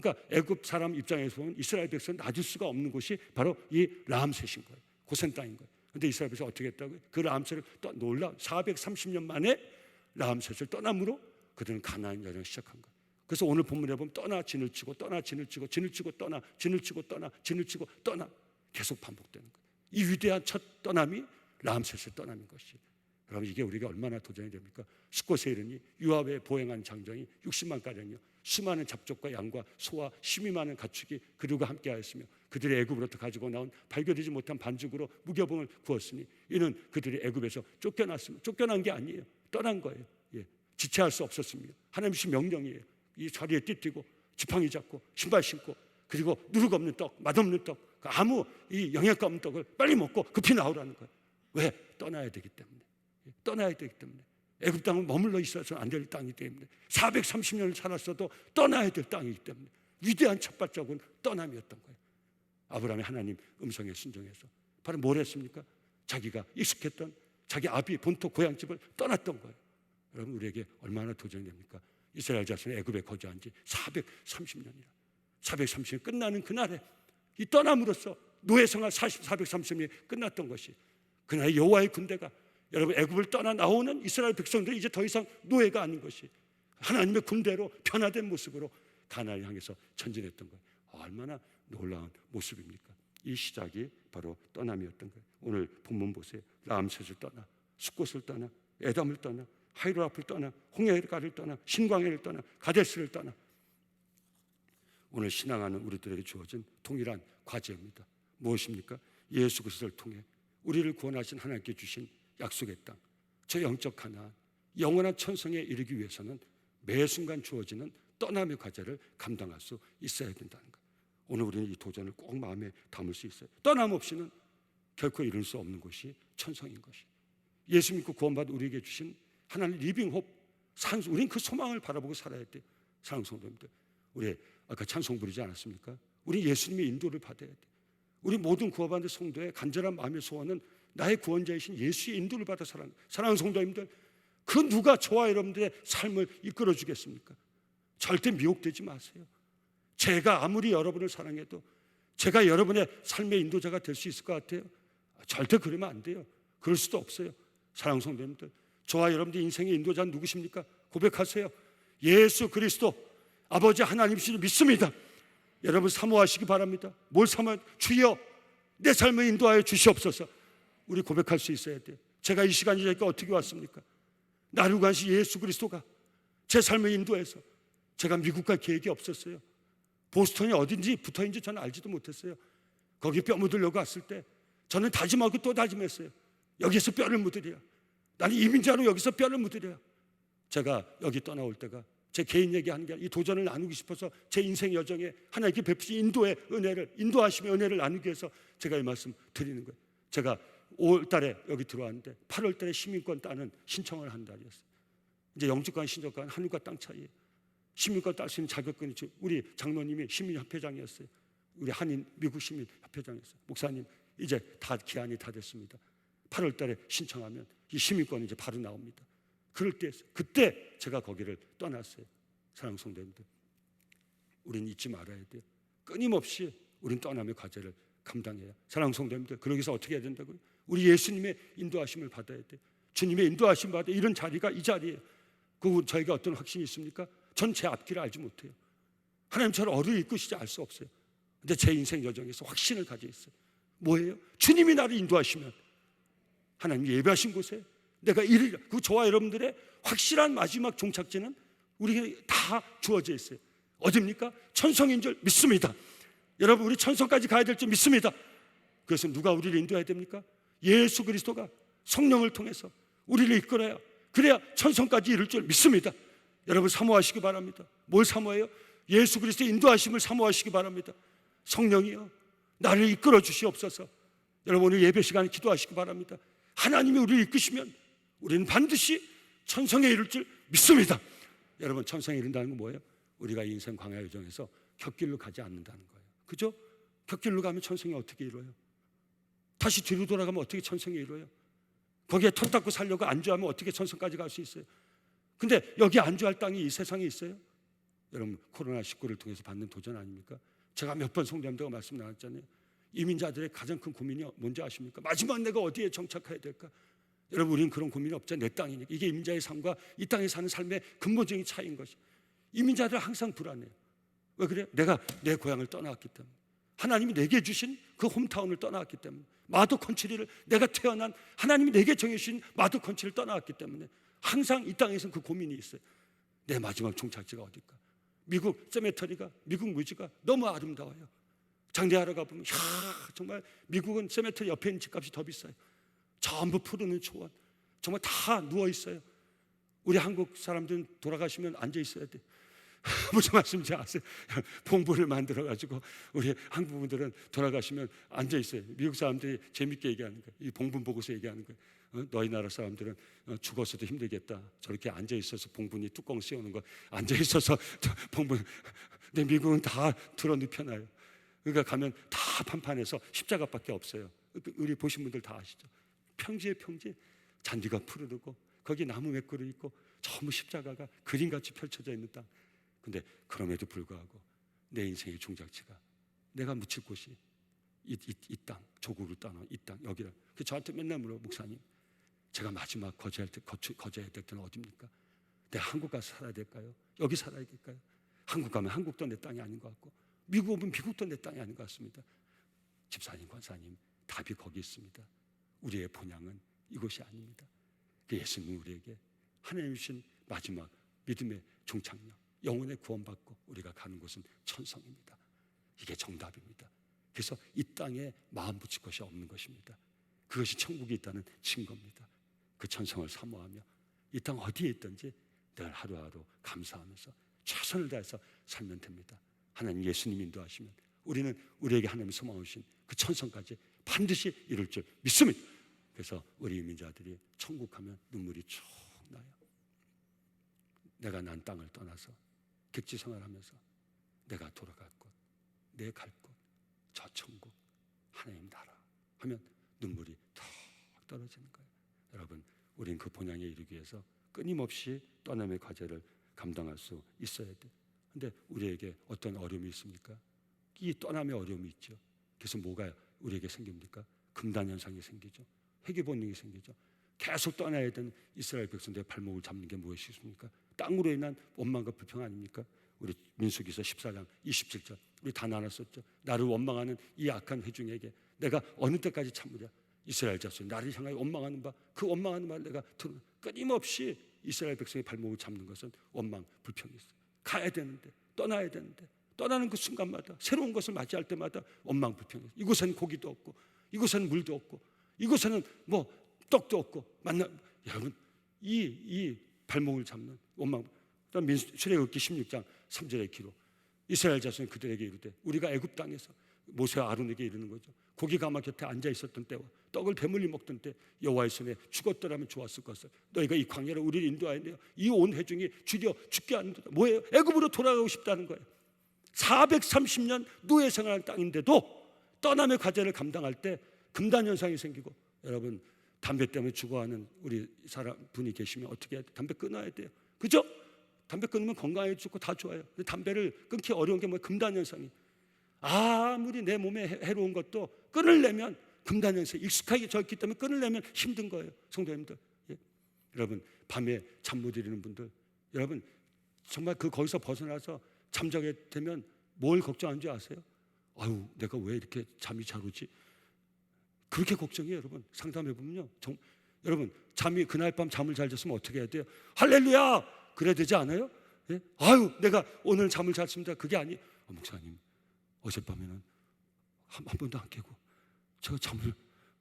그러니까 애굽 사람 입장에서 보면 이스라엘 백성은 놔줄 수가 없는 곳이 바로 이 라암셋인 거예요. 고센 땅인 거예요. 근데 이스라엘 백성이 어떻게 했다고요? 그 라암셋을 놀라 430년 만에 라암셋을 떠남으로 그들은 가나안 여정을 시작한 거예요. 그래서 오늘 본문에 보면 떠나 진을 치고 떠나 진을 치고 진을 치고 떠나 진을 치고 떠나 진을 치고 떠나 계속 반복되는 거예요. 이 위대한 첫 떠남이 라암셋의 떠남인 것이에요. 여러분, 이게 우리가 얼마나 도전이 됩니까? 숫곳에 이르니 유압에 보행한 장정이 60만 가량이요 수많은 잡족과 양과 소와 심이 많은 가축이 그들과 함께하였으며 그들의 애굽으로부터 가지고 나온 발견되지 못한 반죽으로 무교봉을 구웠으니 이는 그들이 애굽에서 쫓겨났으며 쫓겨난 게 아니에요. 떠난 거예요. 예. 지체할 수 없었습니다. 하나님의 명령이에요. 이 자리에 띠띠고 지팡이 잡고 신발 신고 그리고 누룩 없는 떡, 맛없는 떡, 아무 이 영양가 없는 떡을 빨리 먹고 급히 나오라는 거예요. 왜? 떠나야 되기 때문에. 떠나야 되기 때문에. 애굽 땅은 머물러 있어서 안 될 땅이기 때문에 430년을 살았어도 떠나야 될 땅이기 때문에 위대한 첫 발자국은 떠남이었던 거예요. 아브라함이 하나님 음성에 순종해서 바로 뭘 했습니까? 자기가 익숙했던 자기 아비 본토 고향집을 떠났던 거예요. 여러분, 우리에게 얼마나 도전이 됩니까? 이스라엘 자손이 애굽에 거주한 지 430년이라 430년 끝나는 그날에 이 떠남으로써 노예 생활 430년이 끝났던 것이 그날 여호와의 군대가 여러분 애굽을 떠나 나오는 이스라엘 백성들이 이제 더 이상 노예가 아닌 것이 하나님의 군대로 변화된 모습으로 가나안을 향해서 전진했던 거예요. 얼마나 놀라운 모습입니까? 이 시작이 바로 떠남이었던 거예요. 오늘 본문 보세요. 라암셋을 떠나 숫곳을 떠나 에담을 떠나 하이로라프를 떠나 홍해가를 떠나 신광야를 떠나 가데스를 떠나 오늘 신앙하는 우리들에게 주어진 동일한 과제입니다. 무엇입니까? 예수 그리스도를 통해 우리를 구원하신 하나님께 주신 약속의 땅, 저 영적 가나안, 영원한 천성에 이르기 위해서는 매 순간 주어지는 떠남의 과제를 감당할 수 있어야 된다는 거예요. 오늘 우리는 이 도전을 꼭 마음에 담을 수 있어요. 떠남 없이는 결코 이룰 수 없는 것이 천성인 것이. 예수 믿고 구원받은 우리에게 주신 하나님 리빙홉, 우리는 그 소망을 바라보고 살아야 돼요. 사랑하는 성도님들, 우리 아까 찬송 부르지 않았습니까? 우리 예수님의 인도를 받아야 돼요. 우리 모든 구원받은 성도의 간절한 마음의 소원은 나의 구원자이신 예수의 인도를 받아 사랑하는 성도님들, 그 누가 저와 여러분들의 삶을 이끌어 주겠습니까? 절대 미혹되지 마세요. 제가 아무리 여러분을 사랑해도 제가 여러분의 삶의 인도자가 될 수 있을 것 같아요? 절대 그러면 안 돼요. 그럴 수도 없어요. 사랑하는 성도님들, 저와 여러분들 인생의 인도자는 누구십니까? 고백하세요. 예수 그리스도 아버지 하나님이시를 믿습니다. 여러분 사모하시기 바랍니다. 뭘 사모해요? 주여 내 삶을 인도하여 주시옵소서. 우리 고백할 수 있어야 돼요. 제가 이 시간에 여기까지 어떻게 왔습니까? 나를 구하신 예수 그리스도가 제 삶을 인도해서 제가 미국 갈 계획이 없었어요. 보스턴이 어딘지 붙어있는지 저는 알지도 못했어요. 거기 뼈 묻으려고 왔을 때 저는 다짐하고 또 다짐했어요. 여기서 뼈를 묻으랴. 나는 이민자로 여기서 뼈를 묻으랴. 제가 여기 떠나올 때가 제 개인 얘기하는 게 아니라 이 도전을 나누고 싶어서 제 인생 여정에 하나님께 베푸신 인도의 은혜를, 인도하심의 은혜를 나누기 위해서 제가 이 말씀 드리는 거예요. 제가 5월 달에 여기 들어왔는데 8월 달에 시민권 따는 신청을 한 달이었어요. 이제 영주권 신청권 하늘과 땅 차이예요. 시민권 딸 수 있는 자격권이 우리 장로님이 시민협회장이었어요. 우리 한인 미국 시민협회장이었어요. 목사님 이제 다 기한이 다 됐습니다. 8월 달에 신청하면 이 시민권이 이제 바로 나옵니다. 그럴 때 그때 제가 거기를 떠났어요. 사랑하는 성도님들, 우리는 잊지 말아야 돼요. 끊임없이 우리는 떠남의 과제를 감당해야. 사랑하는 성도님들, 그러기 위해서 어떻게 해야 된다고요? 우리 예수님의 인도하심을 받아야 돼요. 주님의 인도하심 받아. 이런 자리가 이 자리예요. 그 저희가 어떤 확신이 있습니까? 전 제 앞길을 알지 못해요. 하나님 저를 어디로 이끄시지 알 수 없어요. 근데 제 인생 여정에서 확신을 가지고 있어요. 뭐예요? 주님이 나를 인도하시면 하나님 예배하신 곳에 내가 이르리라. 그 저와 여러분들의 확실한 마지막 종착지는 우리에게 다 주어져 있어요. 어디입니까? 천성인 줄 믿습니다. 여러분, 우리 천성까지 가야 될 줄 믿습니다. 그래서 누가 우리를 인도해야 됩니까? 예수 그리스도가 성령을 통해서 우리를 이끌어야, 그래야 천성까지 이룰 줄 믿습니다. 여러분 사모하시기 바랍니다. 뭘 사모해요? 예수 그리스도의 인도하심을 사모하시기 바랍니다. 성령이요, 나를 이끌어 주시옵소서. 여러분 오늘 예배 시간에 기도하시기 바랍니다. 하나님이 우리를 이끄시면 우리는 반드시 천성에 이룰 줄 믿습니다. 여러분 천성에 이른다는 건 뭐예요? 우리가 인생 광야 여정에서 곁길로 가지 않는다는 거예요. 그죠? 곁길로 가면 천성이 어떻게 이뤄요? 다시 뒤로 돌아가면 어떻게 천성에 이뤄요? 거기에 턱 닦고 살려고 안주하면 어떻게 천성까지 갈 수 있어요? 근데 여기 안주할 땅이 이 세상에 있어요? 여러분 코로나19를 통해서 받는 도전 아닙니까? 제가 몇 번 성도님들과 말씀 나눴잖아요. 이민자들의 가장 큰 고민이 뭔지 아십니까? 마지막 내가 어디에 정착해야 될까? 여러분 우리는 그런 고민이 없죠. 내 땅이니까. 이게 이민자의 삶과 이 땅에 사는 삶의 근본적인 차이인 것이. 이민자들은 항상 불안해요. 왜 그래요? 내가 내 고향을 떠나왔기 때문에. 하나님이 내게 주신 그 홈타운을 떠나왔기 때문에. 마더 컨트리를 내가 태어난 하나님이 내게 정해주신 마더 컨트리를 떠나왔기 때문에 항상 이 땅에서는 그 고민이 있어요. 내 마지막 종착지가 어딜까? 미국 세메터리가, 미국 뮤지가 너무 아름다워요. 장례하러 가보면 정말 미국은 세메터리 옆에 있는 집값이 더 비싸요. 전부 푸르는 초원, 정말 다 누워있어요. 우리 한국 사람들은 돌아가시면 앉아있어야 돼. 무슨 말씀인지 아세요? 봉부를 만들어가지고 우리 한국 분들은 돌아가시면 앉아있어요. 미국 사람들이 재밌게 얘기하는 거예요. 이 봉분 보고서 얘기하는 거예요. 너희 나라 사람들은 죽어서도 힘들겠다. 저렇게 앉아있어서 봉분이 뚜껑 씌우는 거 앉아있어서 봉분. 근데 미국은 다 틀어 눕혀놔요. 그러니까 가면 다 판판해서 십자가밖에 없어요. 우리 보신 분들 다 아시죠? 평지에 평지, 잔디가 푸르르고 거기 나무 몇 그루 있고 전부 십자가가 그림같이 펼쳐져 있는 땅. 근데 그럼에도 불구하고 내 인생의 종착지가 내가 묻힐 곳이 이 땅, 조국을 떠나 이 땅, 여기라. 저한테 맨날 물어, 목사님 제가 마지막 거주해야 될 때는 어디입니까? 내가 한국 가서 살아야 될까요? 여기 살아야 될까요? 한국 가면 한국도 내 땅이 아닌 것 같고 미국 오면 미국도 내 땅이 아닌 것 같습니다. 집사님, 권사님, 답이 거기 있습니다. 우리의 본향은 이곳이 아닙니다. 예수님은 우리에게 하나님 주신 마지막 믿음의 종착역, 영혼의 구원받고 우리가 가는 곳은 천성입니다. 이게 정답입니다. 그래서 이 땅에 마음 붙일 것이 없는 것입니다. 그것이 천국이 있다는 증거입니다. 그 천성을 사모하며 이 땅 어디에 있든지 늘 하루하루 감사하면서 최선을 다해서 살면 됩니다. 하나님 예수님 인도하시면 우리는 우리에게 하나님 소망 주신 그 천성까지 반드시 이룰 줄 믿습니다. 그래서 우리 이민자들이 천국 가면 눈물이 쭉 나요. 내가 난 땅을 떠나서 객지 생활하면서 내가 돌아갈 곳, 내 갈 곳, 저 천국, 하나님 나라 하면 눈물이 턱 떨어지는 거예요. 여러분, 우린 그 본향에 이르기 위해서 끊임없이 떠남의 과제를 감당할 수 있어야 돼요. 근데 우리에게 어떤 어려움이 있습니까? 이 떠남의 어려움이 있죠. 그래서 뭐가 우리에게 생깁니까? 금단 현상이 생기죠. 회개 본능이 생기죠. 계속 떠나야 되는 이스라엘 백성들의 발목을 잡는 게 무엇이 있습니까? 땅으로 인한 원망과 불평 아닙니까? 우리 민수기서 14장 27절 우리 다 나눴었죠. 나를 원망하는 이 악한 회중에게 내가 어느 때까지 참으랴. 이스라엘 자손이 나를 향하여 원망하는 바 그 원망하는 말 내가 끊임없이 이스라엘 백성의 발목을 잡는 것은 원망, 불평이 있어요. 가야 되는데, 떠나야 되는데, 떠나는 그 순간마다 새로운 것을 맞이할 때마다 원망, 불평이 있어요. 이곳에는 고기도 없고 이곳에는 물도 없고 이곳에는 뭐 떡도 없고 여러분 이 발목을 잡는 원망. 출애굽기 16장 3절의 기록. 이스라엘 자손이 그들에게 이르되 우리가 애굽 땅에서 모세와 아론에게 이르는 거죠. 고기 가마 곁에 앉아 있었던 때와 떡을 배물리 먹던 때 여호와의 손에 죽었더라면 좋았을 것을 너희가 이 광야를 우리를 인도하였네요. 이 온 회중이 주려 죽게 하는 거다. 뭐예요? 애굽으로 돌아가고 싶다는 거예요. 430년 노예 생활한 땅인데도 떠남의 과제를 감당할 때 금단 현상이 생기고 여러분 담배 때문에 죽어가는 우리 사람 분이 계시면 어떻게 해야 돼요? 담배 끊어야 돼요. 그죠? 담배 끊으면 건강에 좋고 다 좋아요. 근데 담배를 끊기 어려운 게 뭐예요? 금단 현상이. 아무리 내 몸에 해로운 것도 끊으려면 금단 현상이 익숙하게 졌기 때문에 끊으려면 힘든 거예요. 성도님들, 예? 여러분 밤에 잠 못 이루는 분들, 여러분 정말 거기서 벗어나서 잠자게 되면 뭘 걱정하는 줄 아세요? 아유, 내가 왜 이렇게 잠이 잘 오지? 그렇게 걱정해요. 여러분 상담해 보면요, 여러분 잠이 그날 밤 잠을 잘 잤으면 어떻게 해야 돼요? 할렐루야! 그래야 되지 않아요? 예? 아유, 내가 오늘 잠을 잤습니다. 그게 아니. 목사님, 어젯밤에는 한 번도 안 깨고 제가 잠을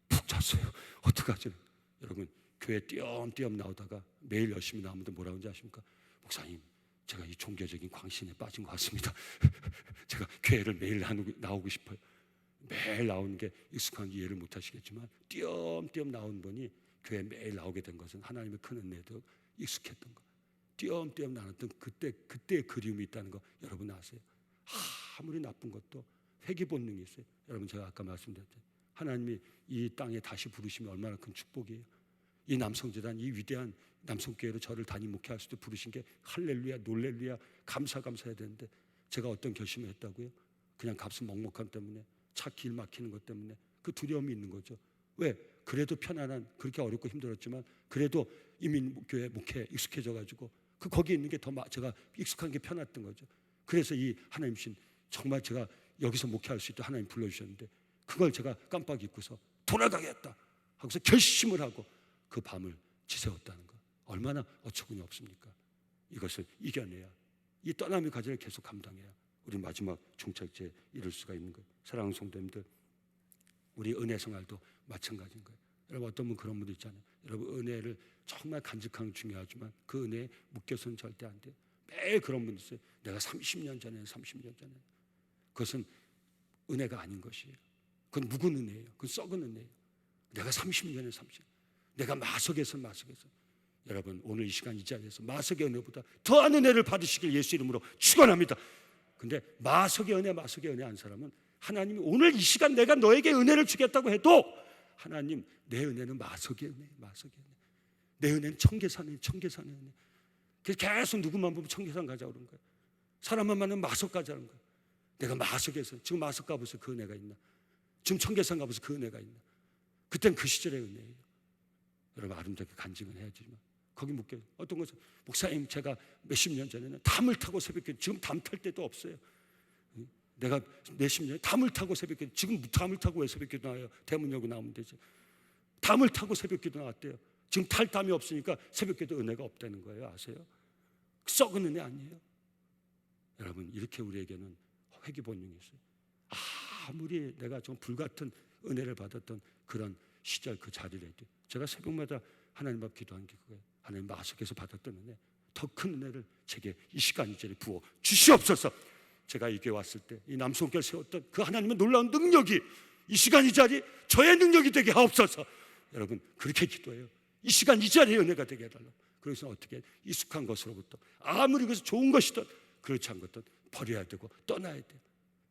푹 잤어요. 어떡하지? 여러분 교회 띄엄띄엄 나오다가 매일 열심히 나오는데 뭐라고 하는지 아십니까? 목사님, 제가 이 종교적인 광신에 빠진 것 같습니다. 제가 교회를 매일 나오고 싶어요. 매일 나오는 게 익숙한 게 이해를 못 하시겠지만 띄엄띄엄 나온 분이 교회 매일 나오게 된 것은 하나님의 큰 은혜도 익숙했던 거. 띄엄띄엄 나눴던 그때의 그리움이 있다는 거 여러분 아세요? 아무리 나쁜 것도 회개 본능이 있어요. 여러분 제가 아까 말씀드렸죠. 하나님이 이 땅에 다시 부르시면 얼마나 큰 축복이에요. 이 남성재단, 이 위대한 남성교회로 저를 담임 목회할 수도 부르신 게 할렐루야, 놀렐루야, 감사해야 되는데 제가 어떤 결심을 했다고요? 그냥 값은 먹먹함 때문에, 차 길 막히는 것 때문에 그 두려움이 있는 거죠. 왜? 그래도 편안한, 그렇게 어렵고 힘들었지만 그래도 이민교회 목회에 익숙해져 가지고 거기 있는 게 더 제가 익숙한 게 편했던 거죠. 그래서 이 하나님 신 정말 제가 여기서 목회할 수 있도록 하나님 불러주셨는데 그걸 제가 깜빡 잊고서 돌아가겠다 하고서 결심을 하고 그 밤을 지새웠다는 거, 얼마나 어처구니 없습니까? 이것을 이겨내야, 이 떠남의 과제를 계속 감당해야 우리 마지막 종착지에 이룰 수가 있는 거예요. 사랑하는 성도님들, 우리 은혜 생활도 마찬가지인 거예요. 여러분, 어떤 분 그런 분도 있잖아요. 여러분, 은혜를 정말 간직하는 게 중요하지만 그 은혜에 묶여서는 절대 안 돼요. 매일 그런 분 있어요. 내가 30년 전에 그것은 은혜가 아닌 것이에요. 그건 묵은 은혜예요. 그건 썩은 은혜예요. 내가 30년에 내가 마석에서 여러분, 오늘 이 시간 이 자리에서 마석의 은혜보다 더한 은혜를 받으시길 예수 이름으로 축원합니다. 근데 마석의 은혜 한 사람은 하나님이 오늘 이 시간 내가 너에게 은혜를 주겠다고 해도 하나님, 내 은혜는 마석의 은혜. 내 은혜는 청계산의 은혜. 그래서 계속 누구만 보면 청계산 가자고 그런 거예요. 사람만 만나면 마석 가자는 거예요. 내가 마석에서, 지금 마석 가보세요. 그 은혜가 있나? 지금 청계산 가보세요. 그 은혜가 있나? 그땐 그 시절의 은혜예요. 여러분, 아름답게 간증은 해야지만 거기 묶여. 어떤 것은 목사님, 제가 몇십 년 전에는 담을 타고 새벽기도, 지금 담 탈 때도 없어요. 내가 몇십 년 담을 타고 새벽기도, 지금 담을 타고 왜 새벽기도 나와요? 대문역으로 나오면 되지. 담을 타고 새벽기도 나왔대요. 지금 탈 담이 없으니까 새벽기도 은혜가 없다는 거예요. 아세요? 썩은 은혜 아니에요? 여러분, 이렇게 우리에게는 회귀본능이 있어요. 아무리 내가 좀 불같은 은혜를 받았던 그런 시절, 그 자리라도 제가 새벽마다 하나님 앞 기도한 게 그거예요. 하나님, 마석에서 받았던 은혜, 더 큰 은혜를 제게 이 시간 이 자리에 부어 주시옵소서. 제가 이 교회 왔을 때 이 남성교회를 세웠던 그 하나님의 놀라운 능력이 이 시간 이 자리 저의 능력이 되게 하옵소서. 여러분, 그렇게 기도해요. 이 시간 이 자리에 은혜가 되게 해달라고. 그래서 어떻게 익숙한 것으로부터 아무리 그래서 좋은 것이든 그렇지 않은 것든 버려야 되고 떠나야 돼요.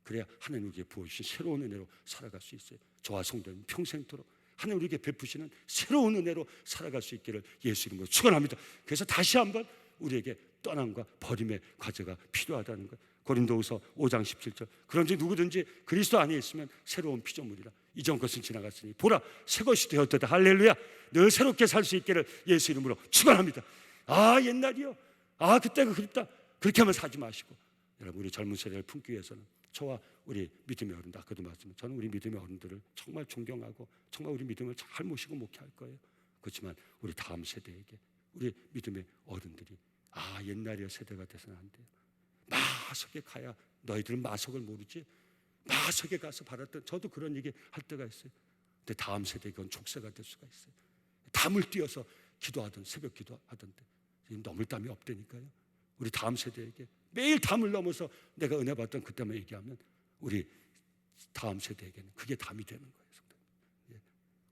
그래야 하나님 우리에게 부어주신 새로운 은혜로 살아갈 수 있어요. 저와 성도님 평생토록 하나님 우리에게 베푸시는 새로운 은혜로 살아갈 수 있기를 예수 이름으로 축원합니다. 그래서 다시 한번 우리에게 떠남과 버림의 과제가 필요하다는 것. 고린도후서 5장 17절, 그런지 누구든지 그리스도 안에 있으면 새로운 피조물이라. 이전 것은 지나갔으니 보라, 새 것이 되었도다. 할렐루야. 늘 새롭게 살 수 있기를 예수 이름으로 축원합니다. 옛날이요, 그때가 그립다, 그렇게 하면 사지 마시고, 여러분, 우리 젊은 세대를 품기 위해서는 저와 우리 믿음의 어른들, 아까도 말씀드렸지만 저는 우리 믿음의 어른들을 정말 존경하고 정말 우리 믿음을 잘 모시고 목회할 거예요. 그렇지만 우리 다음 세대에게 우리 믿음의 어른들이 옛날의 세대가 돼서는 안 돼요. 마석에 가야, 너희들은 마석을 모르지, 마석에 가서 받았던, 저도 그런 얘기 할 때가 있어요. 근데 다음 세대에 그건 족쇄가 될 수가 있어요. 담을 띄어서 기도하던, 새벽 기도하던데 지금 넘을 담이 없다니까요. 우리 다음 세대에게 매일 담을 넘어서 내가 은혜 받던 그때만 얘기하면 우리 다음 세대에게는 그게 담이 되는 거예요.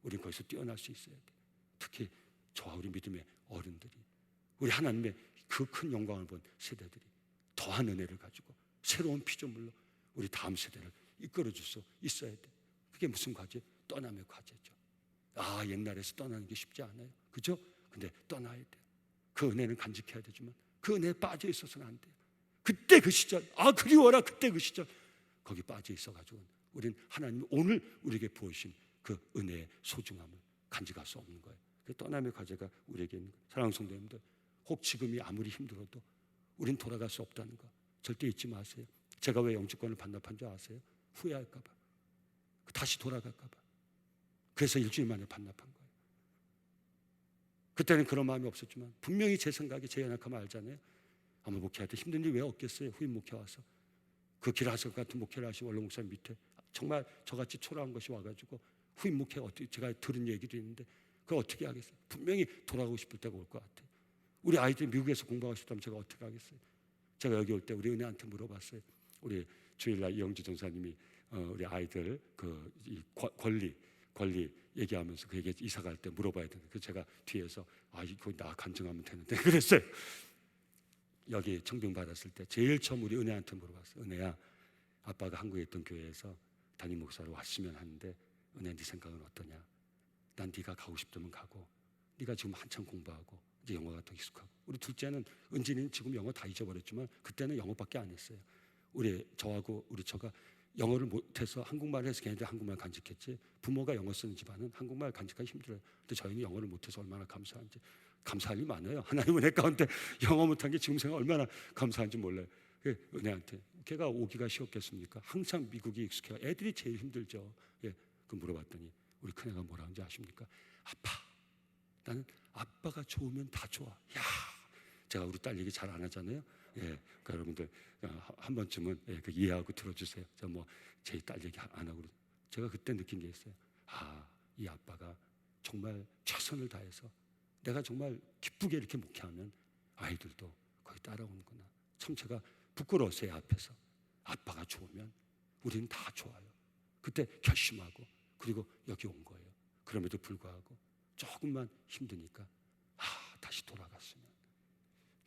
우리는 거기서 뛰어날 수 있어야 돼요. 특히 저와 우리 믿음의 어른들이, 우리 하나님의 그 큰 영광을 본 세대들이 더한 은혜를 가지고 새로운 피조물로 우리 다음 세대를 이끌어줄 수 있어야 돼. 그게 무슨 과제? 떠남의 과제죠. 옛날에서 떠나는 게 쉽지 않아요. 그죠? 근데 떠나야 돼요. 그 은혜는 간직해야 되지만 그 은혜에 빠져 있어서는 안 돼요. 그때 그 시절, 그리워라, 그때 그 시절, 거기 빠져 있어가지고 우리는 하나님이 오늘 우리에게 부어주신 그 은혜의 소중함을 간직할 수 없는 거예요. 그 떠남의 과제가 우리에게 있는 거예요. 사랑하는 성도님들, 혹 지금이 아무리 힘들어도 우린 돌아갈 수 없다는 거 절대 잊지 마세요. 제가 왜 영주권을 반납한 줄 아세요? 후회할까 봐, 다시 돌아갈까 봐. 그래서 일주일 만에 반납한 거예요. 그때는 그런 마음이 없었지만 분명히 제 생각이, 제 연약함을 알잖아요. 아마 목회할 때 힘든 일 왜 없겠어요? 후임 목회 와서 그 길하석 같은 목회를 하신 원로 목사님 밑에 정말 저같이 초라한 것이 와가지고 후임 목회, 어떻게, 제가 들은 얘기도 있는데 그걸 어떻게 하겠어요? 분명히 돌아가고 싶을 때가 올 것 같아요. 우리 아이들이 미국에서 공부하고 싶다면 제가 어떻게 하겠어요? 제가 여기 올 때 우리 은혜한테 물어봤어요. 우리 주일날 이영주 전사님이 우리 아이들 이 권리 얘기하면서 그에게 이사 갈 때 물어봐야 되는데, 그래서 제가 뒤에서 이거 나 간증하면 되는데 그랬어요. 여기 청빙 받았을 때 제일 처음 우리 은혜한테 물어봤어요. 은혜야, 아빠가 한국에 있던 교회에서 담임 목사로 왔으면 하는데 은혜, 네 생각은 어떠냐? 난 네가 가고 싶다면 가고 네가 지금 한참 공부하고 이제 영어가 더 익숙하고, 우리 둘째는 은진이는 지금 영어 다 잊어버렸지만 그때는 영어밖에 안 했어요. 저하고 우리 처가 영어를 못해서 한국말을 해서 걔네들 한국말 간직했지, 부모가 영어 쓰는 집안은 한국말 간직하기 힘들어요. 근데 저희는 영어를 못해서 얼마나 감사한지, 감사할 일이 많아요. 하나님 은혜 가운데 영어 못한 게 지금 생각 얼마나 감사한지 몰라요. 은혜한테 걔가 오기가 쉬웠겠습니까? 항상 미국이 익숙해요. 애들이 제일 힘들죠. 그 물어봤더니 우리 큰애가 뭐라 하는지 아십니까? 아빠, 나는 아빠가 좋으면 다 좋아. 야, 제가 우리 딸 얘기 잘 안 하잖아요. 그러니까 여러분들 한 번쯤은 그 이해하고 들어주세요. 저 뭐 제 딸 얘기 안 하고, 제가 그때 느낀 게 있어요. 이 아빠가 정말 최선을 다해서 내가 정말 기쁘게 이렇게 목회하면 아이들도 거기 따라오는구나. 참 제가 부끄러웠어요. 앞에서 아빠가 좋으면 우리는 다 좋아요. 그때 결심하고 그리고 여기 온 거예요. 그럼에도 불구하고 조금만 힘드니까 다시 돌아갔으면,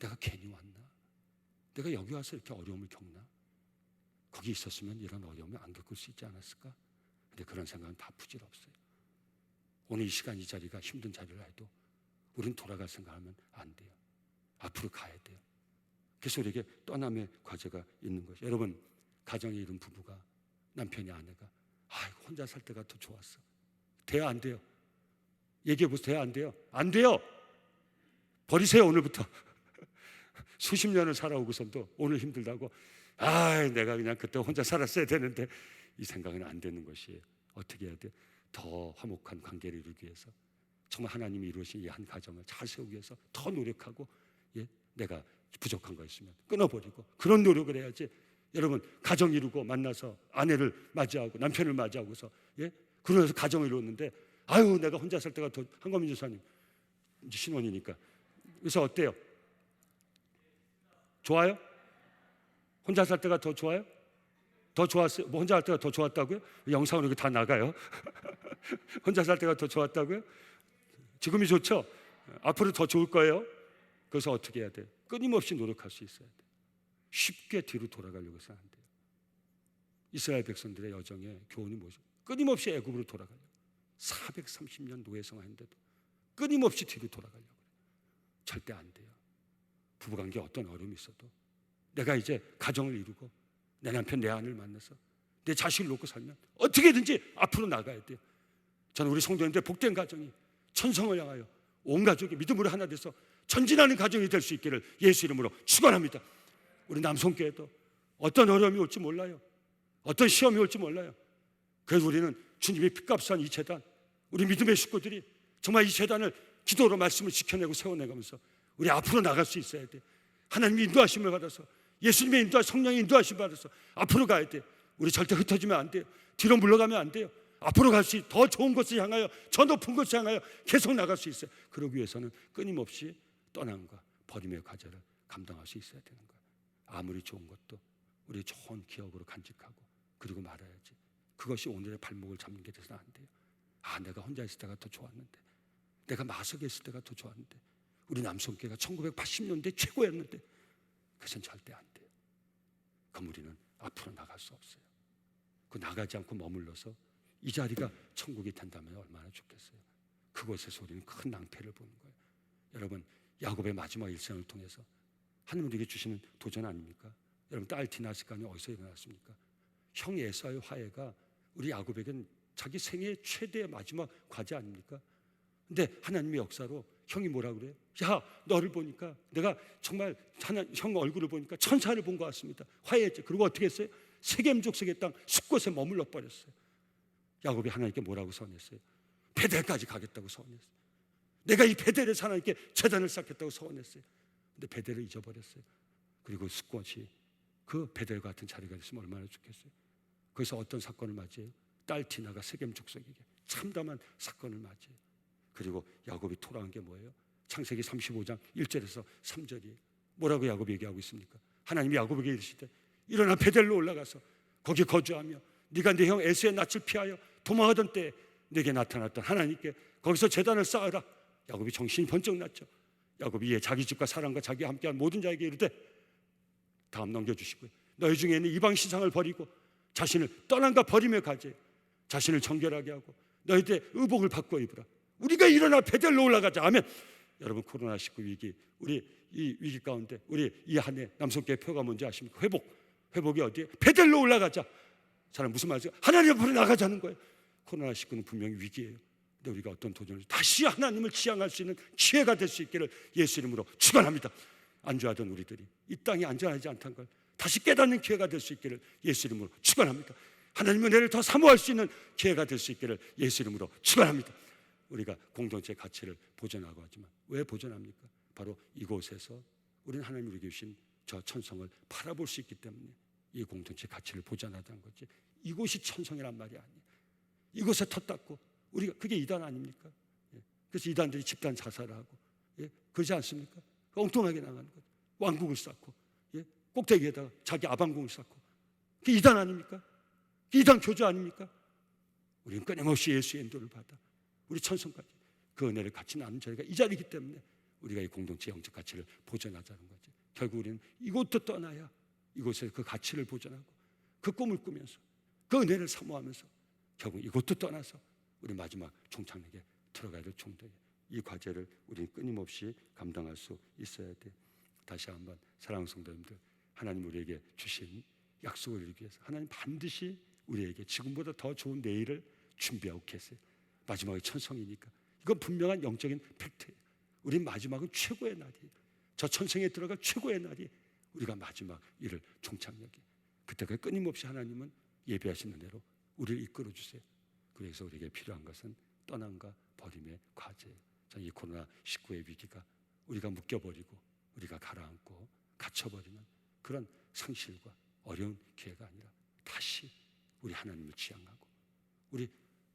내가 괜히 왔나? 내가 여기 와서 이렇게 어려움을 겪나? 거기 있었으면 이런 어려움을 안 겪을 수 있지 않았을까? 근데 그런 생각은 다 부질없어요. 오늘 이 시간 이 자리가 힘든 자리를 해도 우린 돌아갈 생각하면 안 돼요. 앞으로 가야 돼요. 그래서 우리에게 떠남의 과제가 있는 거죠. 여러분, 가정에 이른 부부가, 남편이 아내가 혼자 살 때가 더 좋았어. 돼야 안 돼요? 얘기해보세요. 돼야 안 돼요? 안 돼요. 버리세요. 오늘부터. 수십 년을 살아오고선도 오늘 힘들다고 내가 그냥 그때 혼자 살았어야 되는데, 이 생각은 안 되는 것이에요. 어떻게 해야 돼요? 더 화목한 관계를 이루기 위해서, 정말 하나님이 이루신 이 한 가정을 잘 세우기 위해서 더 노력하고, 내가 부족한 거 있으면 끊어버리고 그런 노력을 해야지. 여러분, 가정 이루고 만나서 아내를 맞이하고 남편을 맞이하고서 그러면서 가정을 이루었는데 내가 혼자 살 때가 더, 한거민 주사님 이제 신혼이니까, 그래서 어때요? 좋아요? 혼자 살 때가 더 좋아요? 더 좋았어요? 뭐 혼자 살 때가 더 좋았다고요? 영상으로 이게 다 나가요. 혼자 살 때가 더 좋았다고요? 지금이 좋죠? 앞으로 더 좋을 거예요. 그래서 어떻게 해야 돼요? 끊임없이 노력할 수 있어야 돼요. 쉽게 뒤로 돌아가려고 해서는 안 돼요. 이스라엘 백성들의 여정의 교훈이 뭐죠? 끊임없이 애굽으로 돌아가려고, 430년 노예 생활했는데도 끊임없이 뒤로 돌아가려고 해요. 절대 안 돼요. 부부관계에 어떤 어려움이 있어도 내가 이제 가정을 이루고 내 남편 내 아내를 만나서 내 자식을 놓고 살면 어떻게든지 앞으로 나가야 돼요. 저는 우리 성도님들 복된 가정이 천성을 향하여 온 가족이 믿음으로 하나 돼서 전진하는 가정이 될 수 있기를 예수 이름으로 축원합니다. 우리 남성교회도 어떤 어려움이 올지 몰라요. 어떤 시험이 올지 몰라요. 그래서 우리는 주님이 핏값한 이 재단, 우리 믿음의 식구들이 정말 이 재단을 기도로 말씀을 지켜내고 세워내가면서 우리 앞으로 나갈 수 있어야 돼. 하나님의 인도하심을 받아서, 예수님의 인도하심, 성령의 인도하심을 받아서 앞으로 가야 돼. 우리 절대 흩어지면 안 돼요. 뒤로 물러가면 안 돼요. 앞으로 갈 수, 더 좋은 것을 향하여, 저 높은 것을 향하여 계속 나갈 수 있어요. 그러기 위해서는 끊임없이 떠남과 버림의 과제를 감당할 수 있어야 되는 거예요. 아무리 좋은 것도 우리 좋은 기억으로 간직하고 그리고 말아야지. 그것이 오늘의 발목을 잡는 게 돼서는 안 돼요. 내가 혼자 있을 때가 더 좋았는데, 내가 마석에 있을 때가 더 좋았는데, 우리 남성교회가 1980년대 최고였는데, 그것은 절대 안 돼요. 그럼 우리는 앞으로 나갈 수 없어요. 그 나가지 않고 머물러서 이 자리가 천국이 된다면 얼마나 좋겠어요. 그곳에서 우리는 큰 낭패를 보는 거예요. 여러분, 야곱의 마지막 일생을 통해서 하나님 우리에게 주시는 도전 아닙니까? 여러분, 딸 디나스간이 어디서 일어났습니까? 형 에사의 화해가 우리 야곱에겐 자기 생애의 최대의 마지막 과제 아닙니까? 근데 하나님의 역사로 형이 뭐라 그래요? 야, 너를 보니까 내가 정말 형 얼굴을 보니까 천사를 본 것 같습니다. 화해했죠. 그리고 어떻게 했어요? 세겜 족속의 땅 숫곳에 머물러 버렸어요. 야곱이 하나님께 뭐라고 선했어요? 베델까지 가겠다고 선했어요. 내가 이 베델에서 하나님께 제단을 쌓겠다고 선했어요. 근데 베델을 잊어버렸어요. 그리고 숫곳이 그 베델 같은 자리가 있으면 얼마나 좋겠어요. 거기서 어떤 사건을 맞이해요? 딸 디나가 세겜 족속에게 참담한 사건을 맞이해요. 그리고 야곱이 돌아온 게 뭐예요? 창세기 35장 1절에서 3절이에요. 뭐라고 야곱이 얘기하고 있습니까? 하나님이 야곱에게 이르시되 일어나 베델로 올라가서 거기 거주하며 네가 네 형 에서의 낯을 피하여 도망하던 때에 내게 나타났던 하나님께 거기서 제단을 쌓으라. 야곱이 정신이 번쩍 났죠. 야곱이 이에 자기 집과 사람과 자기와 함께한 모든 자에게 이르되, 다음 넘겨주시고요, 너희 중에 있는 이방 신상을 버리고 자신을 떠난과 버림의 가제, 자신을 정결하게 하고 너희들의 의복을 바꿔 입으라. 우리가 일어나 베델로 올라가자. 아멘. 여러분, 코로나19 위기, 우리 이 위기 가운데 우리 이 한 해 남성교회 표가 뭔지 아십니까? 회복이 어디에? 베델로 올라가자. 사람 무슨 말이죠? 하나님 앞으로 나가자는 거예요. 코로나19는 분명히 위기예요. 근데 우리가 어떤 도전을 다시 하나님을 지향할 수 있는 기회가 될 수 있기를 예수 이름으로 축원합니다. 안주하던 우리들이 이 땅이 안전하지 않다는 걸 다시 깨닫는 기회가 될 수 있기를 예수 이름으로 축원합니다. 하나님의 은혜를 더 사모할 수 있는 기회가 될 수 있기를 예수 이름으로 축원합니다. 우리가 공동체 가치를 보존하고 하지만 왜 보존합니까? 바로 이곳에서 우리는 하나님이 우리에게 주신 저 천성을 바라볼 수 있기 때문에 이 공동체 가치를 보존하자는 거지. 이곳이 천성이란 말이 아니에요. 이곳에 텃닦고 우리가 그게 이단 아닙니까? 그래서 이단들이 집단 자살을 하고, 그러지 않습니까? 엉뚱하게 나가는 거죠. 왕국을 쌓고, 꼭대기에다가 자기 아방궁을 쌓고, 그게 이단 아닙니까? 그게 이단 교주 아닙니까? 우리는 끊임없이 예수의 인도를 받아 우리 천성까지 그 은혜를 같이 나누는 저희가 이 자리이기 때문에 우리가 이 공동체 영적 가치를 보존하자는 거지. 결국 우리는 이곳도 떠나야 이곳에서 그 가치를 보존하고 그 꿈을 꾸면서 그 은혜를 사모하면서 결국 이곳도 떠나서 우리 마지막 종착역에 들어가야 될 정도의 이 과제를 우리는 끊임없이 감당할 수 있어야 돼. 다시 한번 사랑하는 성도님들, 하나님 우리에게 주신 약속을 이루기 위해서 하나님 반드시 우리에게 지금보다 더 좋은 내일을 준비하고 계세요. 마지막이 천성이니까 이건 분명한 영적인 팩트예요. 우리 마지막은 최고의 날이에요. 저 천성에 들어갈 최고의 날이 우리가 마지막 일을 종착역이. 그때까지 끊임없이 하나님은 예배하시는 대로 우리를 이끌어 주세요. 그래서 우리에게 필요한 것은 떠남과 버림의 과제예요. 이 코로나19의 위기가 우리가 묶여버리고 우리가 가라앉고 갇혀버리는 그런 상실과 어려운 기회가 아니라 다시 우리 하나님을 지향하고 우리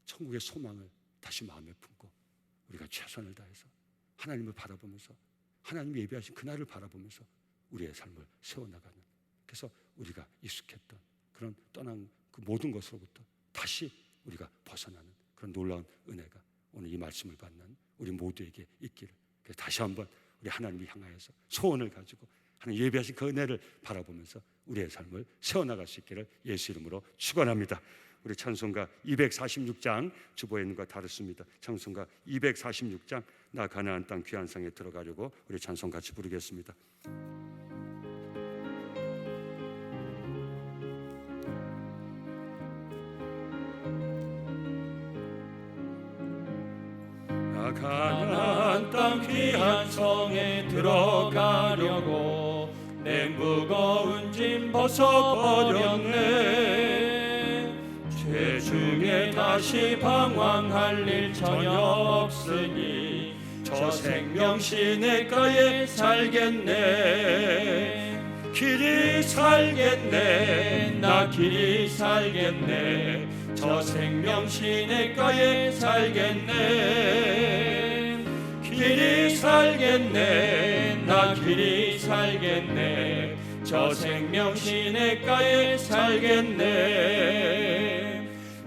천국의 소망을 다시 마음에 품고 우리가 최선을 다해서 하나님을 바라보면서 하나님이 예배하신 그날을 바라보면서 우리의 삶을 세워나가는, 그래서 우리가 익숙했던 그런 떠난 그 모든 것으로부터 다시 우리가 벗어나는 그런 놀라운 은혜가 오늘 이 말씀을 받는 우리 모두에게 있기를. 그래서 다시 한번 우리 하나님을 향하여서 소원을 가지고 하나님 예배하신 그 은혜를 바라보면서 우리의 삶을 세워나갈 수 있기를 예수 이름으로 축원합니다. 우리 찬송가 246장 주보에 있는 것과 다릅니다. 찬송가 246장 나 가나안 땅 귀한 성에 들어가려고 우리 찬송 같이 부르겠습니다. 나 가나안 땅 귀한 성에 들어가려고 내 무거운 짐 벗어버렸네. 죄 중에 다시 방황할 일 전혀 없으니 저 생명 시냇가에 살겠네. 길이 살겠네. 나 길이 살겠네. 저 생명 시냇가에 살겠네. 길이 살겠네. 나 길이 살겠네. 저 생명 시냇가에 살겠네.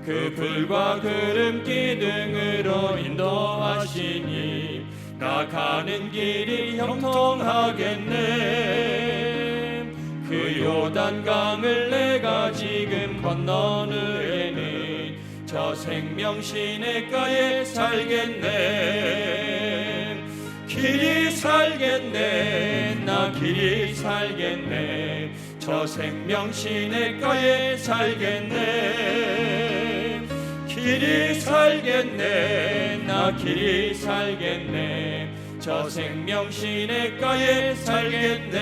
그 불과 구름 기둥으로 인도하시니 나 가는 길이 형통하겠네. 그 요단강을 내가 지금 건넌 후에는 저 생명 시냇가에 살겠네. 길이 살겠네. 나 길이 살겠네. 저 생명 시냇가에 살겠네. 길이 살겠네. 나 길이 살겠네. 저 생명 시냇가에 살겠네.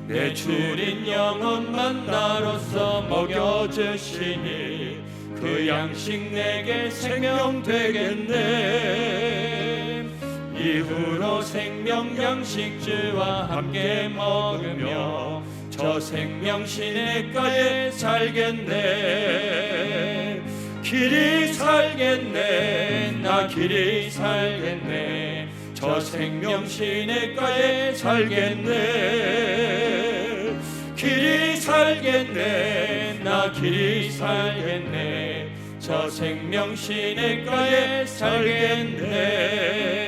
내 주린 영혼만 나로서 먹여주시니 그 양식 내게 생명 되겠네. 이후로 생명 양식주와 함께 먹으며 저 생명 시냇가에 살겠네. 길이 살겠네. 나 길이 살겠네. 저 생명 시냇가에 살겠네. 길이 살겠네. 나 길이 살겠네. 저 생명 시냇가에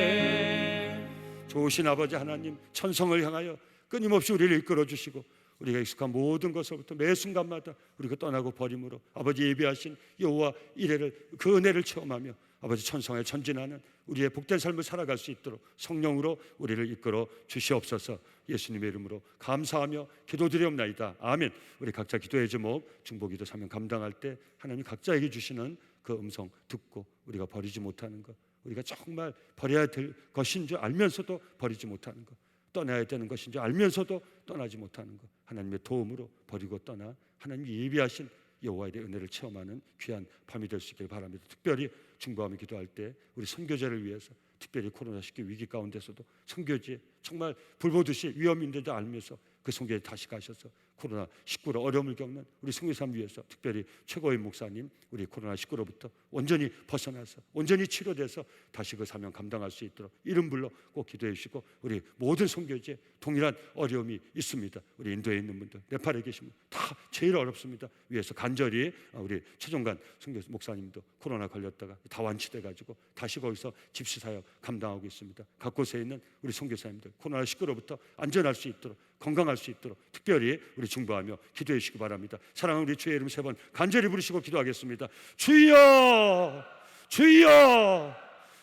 살겠네. 좋으신 아버지 하나님, 천성을 향하여 끊임없이 우리를 이끌어 주시고 우리가 익숙한 모든 것으로부터 매 순간마다 우리가 떠나고 버림으로 아버지 예비하신 여호와 이레를 그 은혜를 체험하며 아버지 천성에 전진하는 우리의 복된 삶을 살아갈 수 있도록 성령으로 우리를 이끌어 주시옵소서. 예수님의 이름으로 감사하며 기도드리옵나이다. 아멘. 우리 각자 기도의 제목, 중보기도 사명 감당할 때 하나님 각자에게 주시는 그 음성 듣고 우리가 버리지 못하는 것, 우리가 정말 버려야 될 것인 줄 알면서도 버리지 못하는 것, 떠나야 되는 것인 줄 알면서도 떠나지 못하는 것, 하나님의 도움으로 버리고 떠나 하나님이 예비하신 여호와의 은혜를 체험하는 귀한 밤이 될 수 있기를 바랍니다. 특별히 중보하며 기도할 때 우리 선교제를 위해서, 특별히 코로나19 위기 가운데서도 선교지에 정말 불보듯이 위험인데도 알면서 그 선교에 다시 가셔서 코로나19로 어려움을 겪는 우리 선교사님 위해서, 특별히 최고의 목사님 우리 코로나19로부터 온전히 벗어나서 온전히 치료돼서 다시 그 사명 감당할 수 있도록 이름 불러 꼭 기도해 주시고, 우리 모든 선교지에 동일한 어려움이 있습니다. 우리 인도에 있는 분들, 네팔에 계신 분들 다 제일 어렵습니다. 위에서 간절히 우리 최종관 선교 목사님도 코로나 걸렸다가 다 완치돼 가지고 다시 거기서 집시 사역 감당하고 있습니다. 각 곳에 있는 우리 선교사님들 코로나19로부터 안전할 수 있도록, 건강할 수 있도록 특별히 우리 중보하며 기도해 주시기 바랍니다. 사랑하는 우리 주의 이름 3번 간절히 부르시고 기도하겠습니다. 주여, 주여,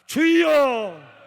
주여.